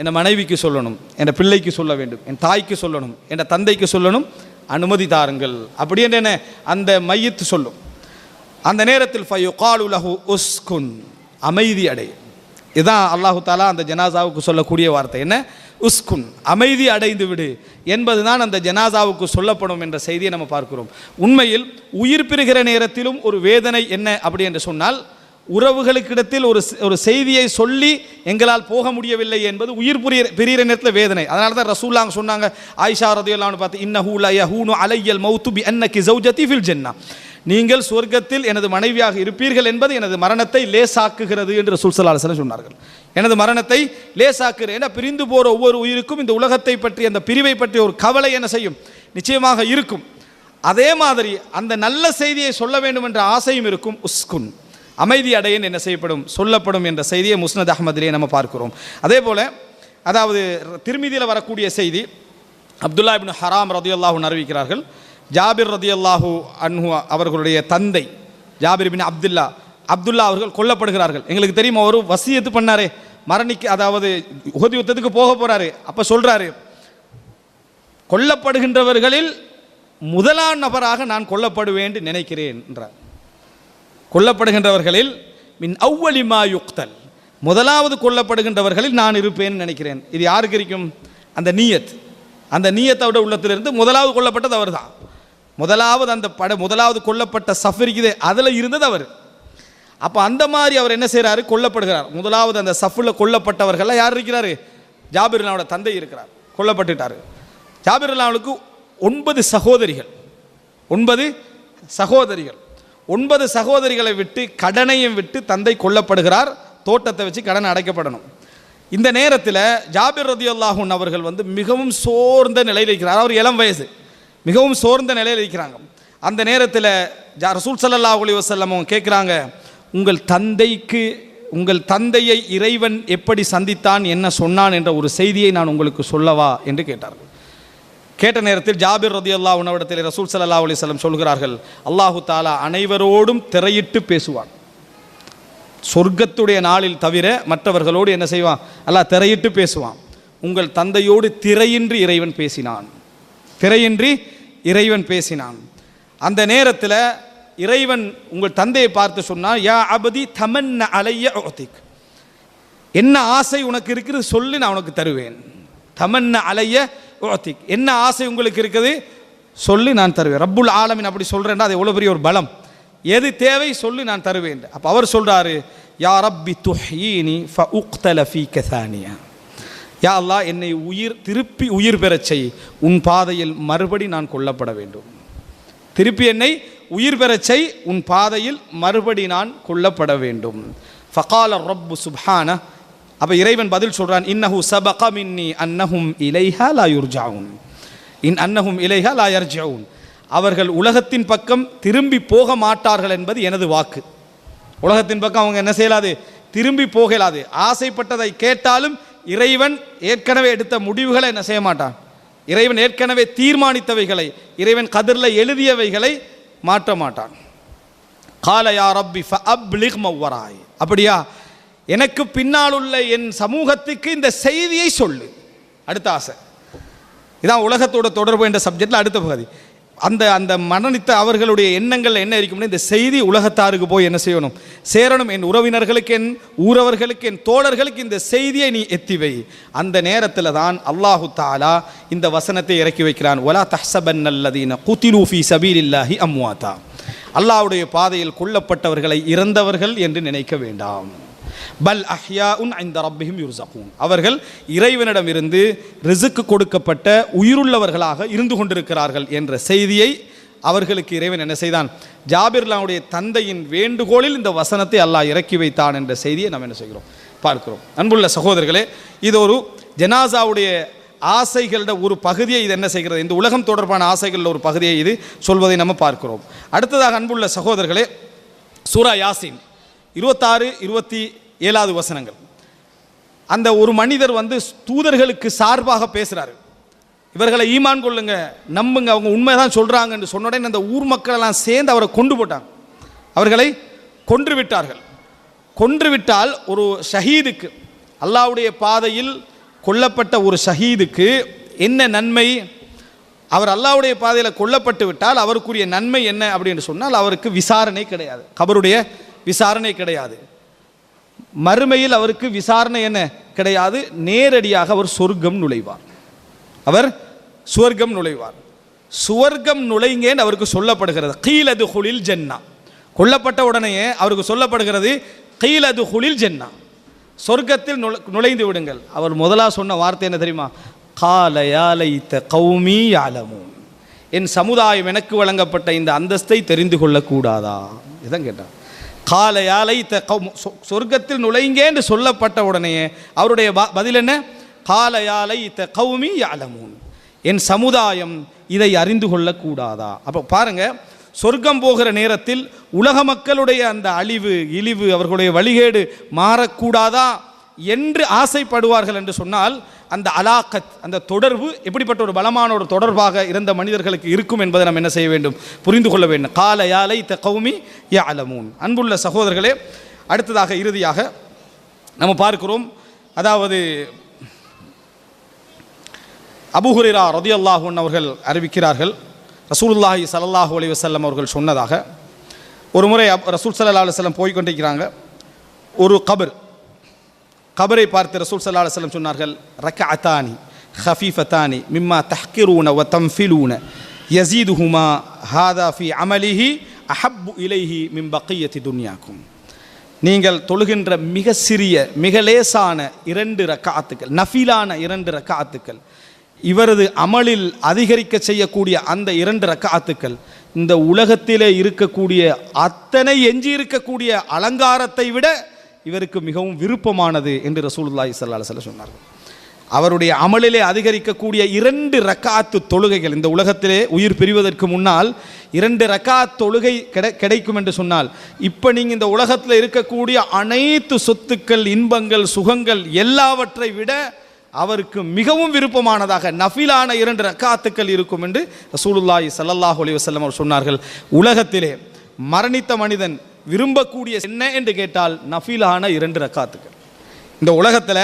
என் மனைவிக்கு சொல்லணும், என் பிள்ளைக்கு சொல்ல வேண்டும், என் தாய்க்கு சொல்லணும், என் தந்தைக்கு சொல்லணும், அனுமதி தாருங்கள் அப்படின்னு என்ன அந்த மையத்து சொல்லும். அந்த நேரத்தில் ஃபயுகாலு லஹு உஸ்குன், அமைதி அடை. இதுதான் அல்லாஹு தாலா அந்த ஜனாசாவுக்கு சொல்லக்கூடிய வார்த்தை. என்ன? உஸ்குன், அமைதி அடைந்து விடு என்பதுதான் அந்த ஜனாசாவுக்கு சொல்லப்படும் என்ற செய்தியை நம்ம பார்க்கிறோம். உண்மையில் உயிர் பிரிகிற நேரத்திலும் ஒரு வேதனை என்ன அப்படி என்று சொன்னால், உறவுகளுக்கிடத்தில் ஒரு செய்தியை சொல்லி எங்களால் போக முடியவில்லை என்பது உயிர் பிரிகிற நேரத்தில் வேதனை. அதனால தான் ரசூலுல்லாஹ் சொன்னாங்க, ஆயிஷா ரலியல்லாஹு அன்ஹா பார்த்து, இன்னஹு லா யஹூனு அலையல் மௌத்து பி அன்னகி ஜௌஜதி ஃபில் ஜன்னah, நீங்கள் சொர்க்கத்தில் எனது மனைவியாக இருப்பீர்கள் என்பது எனது மரணத்தை லேசாக்குகிறது என்று ரசூல் ஸல்லல்லாஹு அலைஹி வஸல்லம் சொன்னார்கள். எனது மரணத்தை லேசாக்குகிறது. ஏன்னா பிரிந்து போகிற ஒவ்வொரு உயிருக்கும் இந்த உலகத்தை பற்றி, அந்த பிரிவை பற்றி ஒரு கவலை என்ன செய்யும், நிச்சயமாக இருக்கும். அதே மாதிரி அந்த நல்ல செய்தியை சொல்ல வேண்டும் என்ற ஆசையும் இருக்கும். உஸ்குன், அமைதி அடையன் என்ன செய்யப்படும், சொல்லப்படும் என்ற செய்தியை முஸ்னத் அஹ்மதிலே நம்ம பார்க்கிறோம். அதே போல அதாவது திர்மிதியில் வரக்கூடிய செய்தி, அப்துல்லா இப்னு ஹராம் ரதியல்லாஹு அன்ஹு அறிவிக்கிறார்கள், ஜாபிர் ரதியல்லாஹு அன்ஹு அவர்களுடைய தந்தை ஜாபிர் பின் அப்துல்லா அவர்கள் கொல்லப்படுகிறார்கள். எங்களுக்கு தெரியும், அவர் வசியத்து பண்ணாரே மரணிக்கு, அதாவது உஹது யுத்தத்துக்கு போக போறாரு. அப்ப சொல்றாரு, கொல்லப்படுகின்றவர்களில் முதலாம் நபராக நான் கொல்லப்படுவேன் என்று நினைக்கிறேன் என்றார். கொல்லப்படுகின்றவர்களில் மின் அவ்வலி மா யுக்தல், முதலாவது கொல்லப்படுகின்றவர்களில் நான் இருப்பேன் நினைக்கிறேன். இது யாருக்கு இருக்கும்? அந்த நீயத், அந்த நீயத்தோட உள்ளத்திலிருந்து முதலாவது கொல்லப்பட்டது அவர் தான். முதலாவது அந்த முதலாவது கொல்லப்பட்ட சஃபரிக்குதே அதில் இருந்தது அவர். அப்போ அந்த மாதிரி அவர் என்ன செய்கிறாரு, கொல்லப்படுகிறார். முதலாவது அந்த சஃபில் கொல்லப்பட்டவர்கள் யார் இருக்கிறாரு? ஜாபிர் அல்லாஹ்வோட தந்தை இருக்கிறார், கொல்லப்பட்டுட்டார். ஜாபிர் அல்லாஹ்வுக்கு 9 சகோதரிகள், 9 சகோதரிகள். 9 சகோதரிகளை விட்டு கடனையும் விட்டு தந்தை கொல்லப்படுகிறார். தோட்டத்தை வச்சு கடன் அடைக்கப்படணும். இந்த நேரத்தில் ஜாபிர் ரலியல்லாஹு அன்ஹு அவர்கள் மிகவும் சோர்ந்த நிலையில் இருக்கிறார். அவர் இளம் வயசு, மிகவும் சோர்ந்த நிலையில் இருக்கிறாங்க. அந்த நேரத்தில் ரசூல் ஸல்லல்லாஹு அலைஹி வஸல்லம் கேட்குறாங்க, உங்கள் தந்தையை இறைவன் எப்படி சந்தித்தான், என்ன சொன்னான் என்ற ஒரு செய்தியை நான் உங்களுக்கு சொல்லவா என்று கேட்டார்கள். கேட்ட நேரத்தில் ஜாபிர் ரலியல்லாஹு அன்ஹு இடத்தில் ரசூல் ஸல்லல்லாஹு அலைஹி வஸல்லம் சொல்கிறார்கள், அல்லாஹு தாலா அனைவரோடும் திரையிட்டு பேசுவான். சொர்க்கத்துடைய நாளில் தவிர மற்றவர்களோடு என்ன செய்வான்? அல்லாஹ் திரையிட்டு பேசுவான். உங்கள் தந்தையோடு திரையின்றி இறைவன் பேசினான், திரையின்றி இறைவன் பேசினான். அந்த நேரத்தில் இறைவன் உங்கள் தந்தையை பார்த்து சொன்னான், யா அபதி தமன்ன அலைய உதிக், என்ன ஆசை உனக்கு இருக்குது சொல்லி நான் உனக்கு தருவேன். தமன்ன அலைய உதிக், என்ன ஆசை உங்களுக்கு இருக்குது சொல்லி நான் தருவேன். ரப்புல் ஆலமீன் அப்படி சொல்றேன்னா அது எவ்வளோ பெரிய ஒரு பலம். எது தேவை சொல்லி நான் தருவேன். அப்போ அவர் சொல்றாரு, யா ரப்பி துஹ்யீனி ஃபஉக்தல ஃபீக தானியா, யா அல்லாஹ் என்னை திருப்பி உயிர் பெறச் செய், உன் பாதையில் மறுபடி நான் கொல்லப்பட வேண்டும். திருப்பி என்னை உயிர் பெறச் செய், உன் பாதையில் மறுபடி நான் கொல்லப்பட வேண்டும். ஃபகால ரப்பு சுப்ஹான, அப்போ இறைவன் பதில் சொல்றான், இன்னஹு சபக மின்னி அன்னஹும் இலைஹா லா யுர்ஜஊன், இன் அன்னஹும் இலைஹா லா யர்ஜஊன், அவர்கள் உலகத்தின் பக்கம் திரும்பி போக மாட்டார்கள் என்பது எனது வாக்கு. உலகத்தின் பக்கம் அவங்க என்ன செய்யலாது, திரும்பி போகலாது. ஆசைப்பட்டதை கேட்டாலும் இறைவன் ஏற்கனவே எடுத்த முடிவுகளை என்ன செய்ய மாட்டான். இறைவன் ஏற்கனவே தீர்மானித்தவைகளை, இறைவன் கதிரில் எழுதியவைகளை மாற்ற மாட்டான். கால யா ரப்பி ஃபஅப்லிக் மவ்வராய், அப்படியா எனக்கு பின்னால் உள்ள என் சமூகத்துக்கு இந்த செய்தியை சொல்லு. அடுத்த ஆசை இதான் உலகத்தோட தொடர்பு என்ற சப்ஜெக்டில் அடுத்த பகுதி. அந்த மரணித்த அவர்களுடைய எண்ணங்கள் என்ன இருக்கும்னா, இந்த செய்தி உலகத்தாருக்கு போய் என்ன செய்யணும், சேரணும். என் உறவினர்களுக்கு, என் ஊரவர்களுக்கு, என் தோழர்களுக்கு இந்த செய்தியை நீ எத்திவை. அந்த நேரத்தில் தான் அல்லாஹு தாலா இந்த வசனத்தை இறக்கி வைக்கிறான், வலா தஹ்சபன்னல்லதீன குதிலூ ஃபீ சபீலில்லாஹி அம்வாதா, அல்லாஹ்வுடைய பாதையில் கொல்லப்பட்டவர்களை இறந்தவர்கள் என்று நினைக்க வேண்டாம். பல் அஹ்யாஉன் இன்த ரப்பிஹிம் யுர்ஸகூன், அவர்கள் இறைவனிடம் இருந்து ரிஸ்க் கொடுக்கப்பட்ட உயிருள்ளவர்களாக இருந்து கொண்டிருக்கிறார்கள் என்ற செய்தியை அவர்களுக்கு இறைவன் என்ன செய்தான், ஜாபிர்லாவுடைய தந்தையின் வேண்டுகோளில் இந்த வசனத்தை அல்லாஹ் இறக்கி வைத்தான் என்ற செய்தியை நாம் என்ன செய்கிறோம், பார்க்கிறோம். அன்புள்ள சகோதரர்களே, இது ஒரு ஜனாசாவுடைய ஆசைகளோட ஒரு பகுதியை இது என்ன செய்கிறது, இந்த உலகம் தொடர்பான ஆசைகளில் ஒரு பகுதியை இது சொல்வதை நம்ம பார்க்கிறோம். அடுத்ததாக அன்புள்ள சகோதரர்களே, சூரா யாசின் 26, 27 வசனங்கள். அந்த ஒரு மனிதர் வந்து தூதர்களுக்கு சார்பாக பேசுகிறாரு, இவர்களை ஈமான் கொள்ளுங்க, நம்புங்க, அவங்க உண்மைதான் சொல்கிறாங்கன்னு சொன்ன உடனே அந்த ஊர் மக்கள் எல்லாம் சேர்ந்து அவரை கொண்டு போட்டாங்க, அவர்களை கொன்று விட்டார்கள். கொன்றுவிட்டால் ஒரு ஷஹீதுக்கு, அல்லாஹ்வுடைய பாதையில் கொல்லப்பட்ட ஒரு ஷஹீதுக்கு என்ன நன்மை? அவர் அல்லாஹ்வுடைய பாதையில் கொல்லப்பட்டு விட்டால் அவருக்குரிய நன்மை என்ன அப்படின்னு சொன்னால், அவருக்கு விசாரணை கிடையாது, கபருடைய விசாரணை கிடையாது, மறுமையில் அவருக்கு விசாரணை என்ன கிடையாது, நேரடியாக அவர் சொர்க்கம் நுழைவார், அவர் சுவர்க்கம் நுழைவார். சுவர்க்கம் நுழைங்கன்னு அவருக்கு சொல்லப்படுகிறது. கீலது ஹுலில் ஜன்னா, கொல்லப்பட்ட உடனேயே அவருக்கு சொல்லப்படுகிறது கீலது ஹுலில் ஜன்னா, சொர்க்கத்தில் நுழைந்து விடுங்கள். அவர் முதலாக சொன்ன வார்த்தை என்ன தெரியுமா? கால யா லைத கௌமி யஅலமூன், என் சமுதாயம் எனக்கு வழங்கப்பட்ட இந்த அந்தஸ்தை தெரிந்து கொள்ளக்கூடாதா? இதான் கேட்டார். கால யா லைத கௌம், சொர்க்கத்தில் நுழைங்கேன்னு சொல்லப்பட்ட உடனேயே அவருடைய பதில் என்ன? கால யா லைத கௌமி யஅலமூன், என் சமுதாயம் இதை அறிந்து கொள்ளக்கூடாதா? அப்போ பாருங்க, சொர்க்கம் போகிற நேரத்தில் உலக மக்களுடைய அந்த அழிவு இழிவு அவர்களுடைய வழிகேடு மாறக்கூடாதா என்று ஆசைப்படுவார்கள் என்று சொன்னால், அந்த அலாக்கத், அந்த தொடர்பு எப்படிப்பட்ட ஒரு பலமான ஒரு தொடர்பாக இருந்த மனிதர்களுக்கு இருக்கும் என்பதை நாம் என்ன செய்ய வேண்டும், புரிந்து கொள்ள வேண்டும். கால யா லைத கௌமி யஅலமூன். அன்புள்ள சகோதரர்களே, அடுத்ததாக இறுதியாக நம்ம பார்க்கிறோம், அதாவது அபூ ஹுரைரா ரலியல்லாஹு அன்ஹு அவர்கள் அறிவிக்கிறார்கள், ரசூலுல்லாஹி ஸல்லல்லாஹு அலைஹி வஸல்லம் அவர்கள் சொன்னதாக, ஒரு முறை ரசூல் ஸல்லல்லாஹு அலைஹி வஸல்லம் போய் கொண்டிருக்கிறாங்க, ஒரு கபரை பார்த்து ரசூல் ஸல்லல்லாஹு அலைஹி வஸல்லம் சொன்னார்கள், ரக்அத்தானி ஹஃபீஃபத்தானி மிம்மா தஹ்கிரூன வ தம்ஃபிலூன யஸீதுஹுமா ஹாதா ஃபீ அமலிஹி அஹப்பு இலைஹி மின் பக்கியத்தி துன்யாக்கும். நீங்கள் தொழுகின்ற மிக சிறிய மிக லேசான 2 ரக்அத்துக்கள், நஃபிலான 2 ரக்அத்துக்கள், இவரது அமலில் அதிகரிக்க செய்யக்கூடிய அந்த 2 ரக்அத்துக்கள் இந்த உலகத்திலே இருக்கக்கூடிய அத்தனை எஞ்சி இருக்கக்கூடிய அலங்காரத்தை விட இவருக்கு மிகவும் விருப்பமானது என்று ரசூலுல்லாஹி ஸல்லல்லாஹு அலைஹி வஸல்லம் சொன்னார்கள். அவருடைய அமலிலே அதிகரிக்கக்கூடிய 2 ரக்அத்து தொழுகைகள், இந்த உலகத்திலே உயிர் பிரிவதற்கு முன்னால் 2 ரக்அத் தொழுகை கிடைக்கும் என்று சொன்னால், இப்போ நீங்கள் இந்த உலகத்தில் இருக்கக்கூடிய அனைத்து சொத்துக்கள், இன்பங்கள், சுகங்கள் எல்லாவற்றை விட அவருக்கு மிகவும் விருப்பமானதாக நஃபிலான 2 ரக்அத்துக்கள் இருக்கும் என்று ரசூலுல்லாஹி ஸல்லல்லாஹு அலைஹி வஸல்லம் அவர் சொன்னார்கள். உலகத்திலே மரணித்த மனிதன் விரும்பக்கூடிய என்ன என்று கேட்டால் நஃபிலான 2 ரக்அத்துக்கள். இந்த உலகத்தில்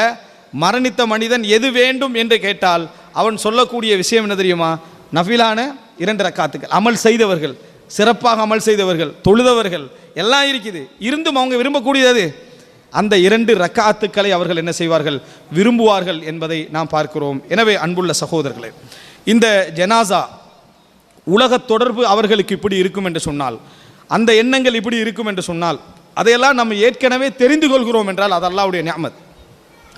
மரணித்த மனிதன் எது வேண்டும் என்று கேட்டால் அவன் சொல்லக்கூடிய விஷயம் என்ன தெரியுமா? நஃபிலான 2 ரக்அத்துக்கள். அமல் செய்தவர்கள், சிறப்பாக அமல் செய்தவர்கள், தொழுதவர்கள் எல்லாம் இருக்குது, இருந்தும் அவங்க விரும்பக்கூடியது அந்த 2 ரக்அத்துக்களை அவர்கள் என்ன செய்வார்கள், விரும்புவார்கள் என்பதை நாம் பார்க்கிறோம். எனவே அன்புள்ள சகோதரர்களே, இந்த ஜனாசா உலக தொடர்பு அவர்களுக்கு இப்படி இருக்கும் என்று சொன்னால், அந்த எண்ணங்கள் இப்படி இருக்கும் என்று சொன்னால், அதையெல்லாம் நம்ம ஏற்கனவே தெரிந்து கொள்கிறோம் என்றால் அது அல்லாஹ்வுடைய நிஅமத்.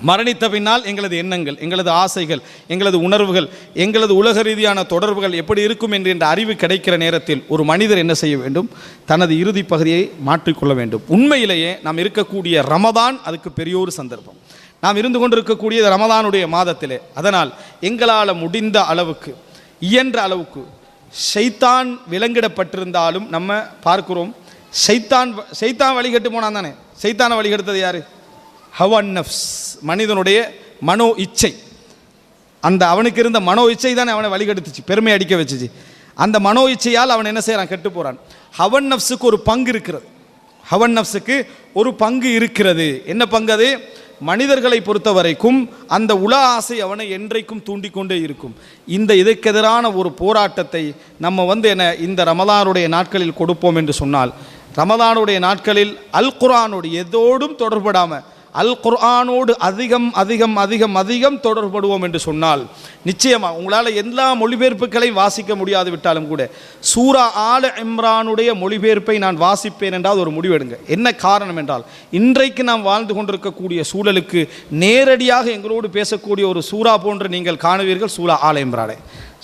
மரணித்த பின்னால் எங்களது எண்ணங்கள், எங்களது ஆசைகள், எங்களது உணர்வுகள், எங்களது உலக ரீதியான தொடர்புகள் எப்படி இருக்கும் என்ற அறிவு கிடைக்கிற நேரத்தில் ஒரு மனிதர் என்ன செய்ய வேண்டும், தனது இறுதி பகுதியை மாற்றிக்கொள்ள வேண்டும். உண்மையிலேயே நாம் இருக்கக்கூடிய ரமதான் அதுக்கு பெரிய ஒரு சந்தர்ப்பம். நாம் இருந்து கொண்டிருக்கக்கூடிய ரமதானுடைய மாதத்திலே, அதனால் எங்களால் முடிந்த அளவுக்கு, இயன்ற அளவுக்கு, ஷைத்தான் விலங்கிடப்பட்டிருந்தாலும் நம்ம பார்க்கிறோம், ஷைத்தான் வழிகட்டு போனான் தானே. ஷைத்தானை வழிகெடுத்தது யாரு? ஹவன் நஃப்ஸ், மனிதனுடைய மனோ இச்சை. அந்த அவனுக்கு இருந்த மனோ இச்சை தானே அவனை வழிகெடுத்துச்சு, பெருமை அடிக்க வச்சுச்சு. அந்த மனோ இச்சையால் அவன் என்ன செய்கிறான், கெட்டு போகிறான். ஹவன் நஃப்ஸுக்கு ஒரு பங்கு இருக்கிறது, ஹவன் நஃப்ஸுக்கு ஒரு பங்கு இருக்கிறது. என்ன பங்கு அது? மனிதர்களை பொறுத்த வரைக்கும் அந்த உல ஆசை அவனை என்றைக்கும் தூண்டிக்கொண்டே இருக்கும். இதற்கு எதிரான ஒரு போராட்டத்தை நம்ம என்ன இந்த ரமலானுடைய நாட்களில் கொடுப்போம் என்று சொன்னால், ரமலானுடைய நாட்களில் அல் குர்ஆனோடு எதோடும் தொடர்படாமல் அல் குர்ஆனோடு அதிகம் அதிகம் அதிகம் அதிகம் தொடர்படுவோம் என்று சொன்னால், நிச்சயமாக உங்களால் எல்லா மொழிபெயர்ப்புகளையும் வாசிக்க முடியாது விட்டாலும் கூட சூரா ஆல இம்ரானுடைய மொழிபெயர்ப்பை நான் வாசிப்பேன் என்றால் ஒரு முடிவெடுங்க. என்ன காரணம் என்றால், இன்றைக்கு நாம் வாழ்ந்து கொண்டிருக்கக்கூடிய சூழலுக்கு நேரடியாக எங்களோடு பேசக்கூடிய ஒரு சூரா போன்று நீங்கள் காணுவீர்கள், சூரா ஆல இம்ரானை,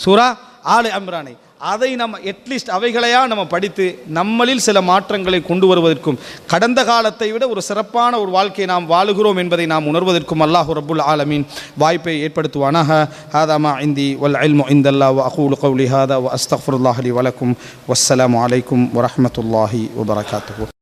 சூரா ஆல இம்ரானை. அதை நம்ம அட்லீஸ்ட் அவைகளையா நம்ம படித்து நம்மளில் சில மாற்றங்களை கொண்டு வருவதற்கும், கடந்த காலத்தை விட ஒரு சிறப்பான ஒரு வாழ்க்கையை நாம் வாழுகிறோம் என்பதை நாம் உணர்வதற்கும் அல்லாஹ் ரப்புல் ஆலமீன் வாய்ப்பை ஏற்படுத்துவானாக. ஹாதா மா இந்தி வல் இல்மு இந்தல்லாஹ் வ அகூலு கௌலி ஹாதா வ அஸ்தக்ஃபிருல்லாஹ் லி வ லக்கும். வஸ்ஸலாமு அலைக்கும் வ ரஹ்மத்துல்லாஹி வ பரகாத்துஹு.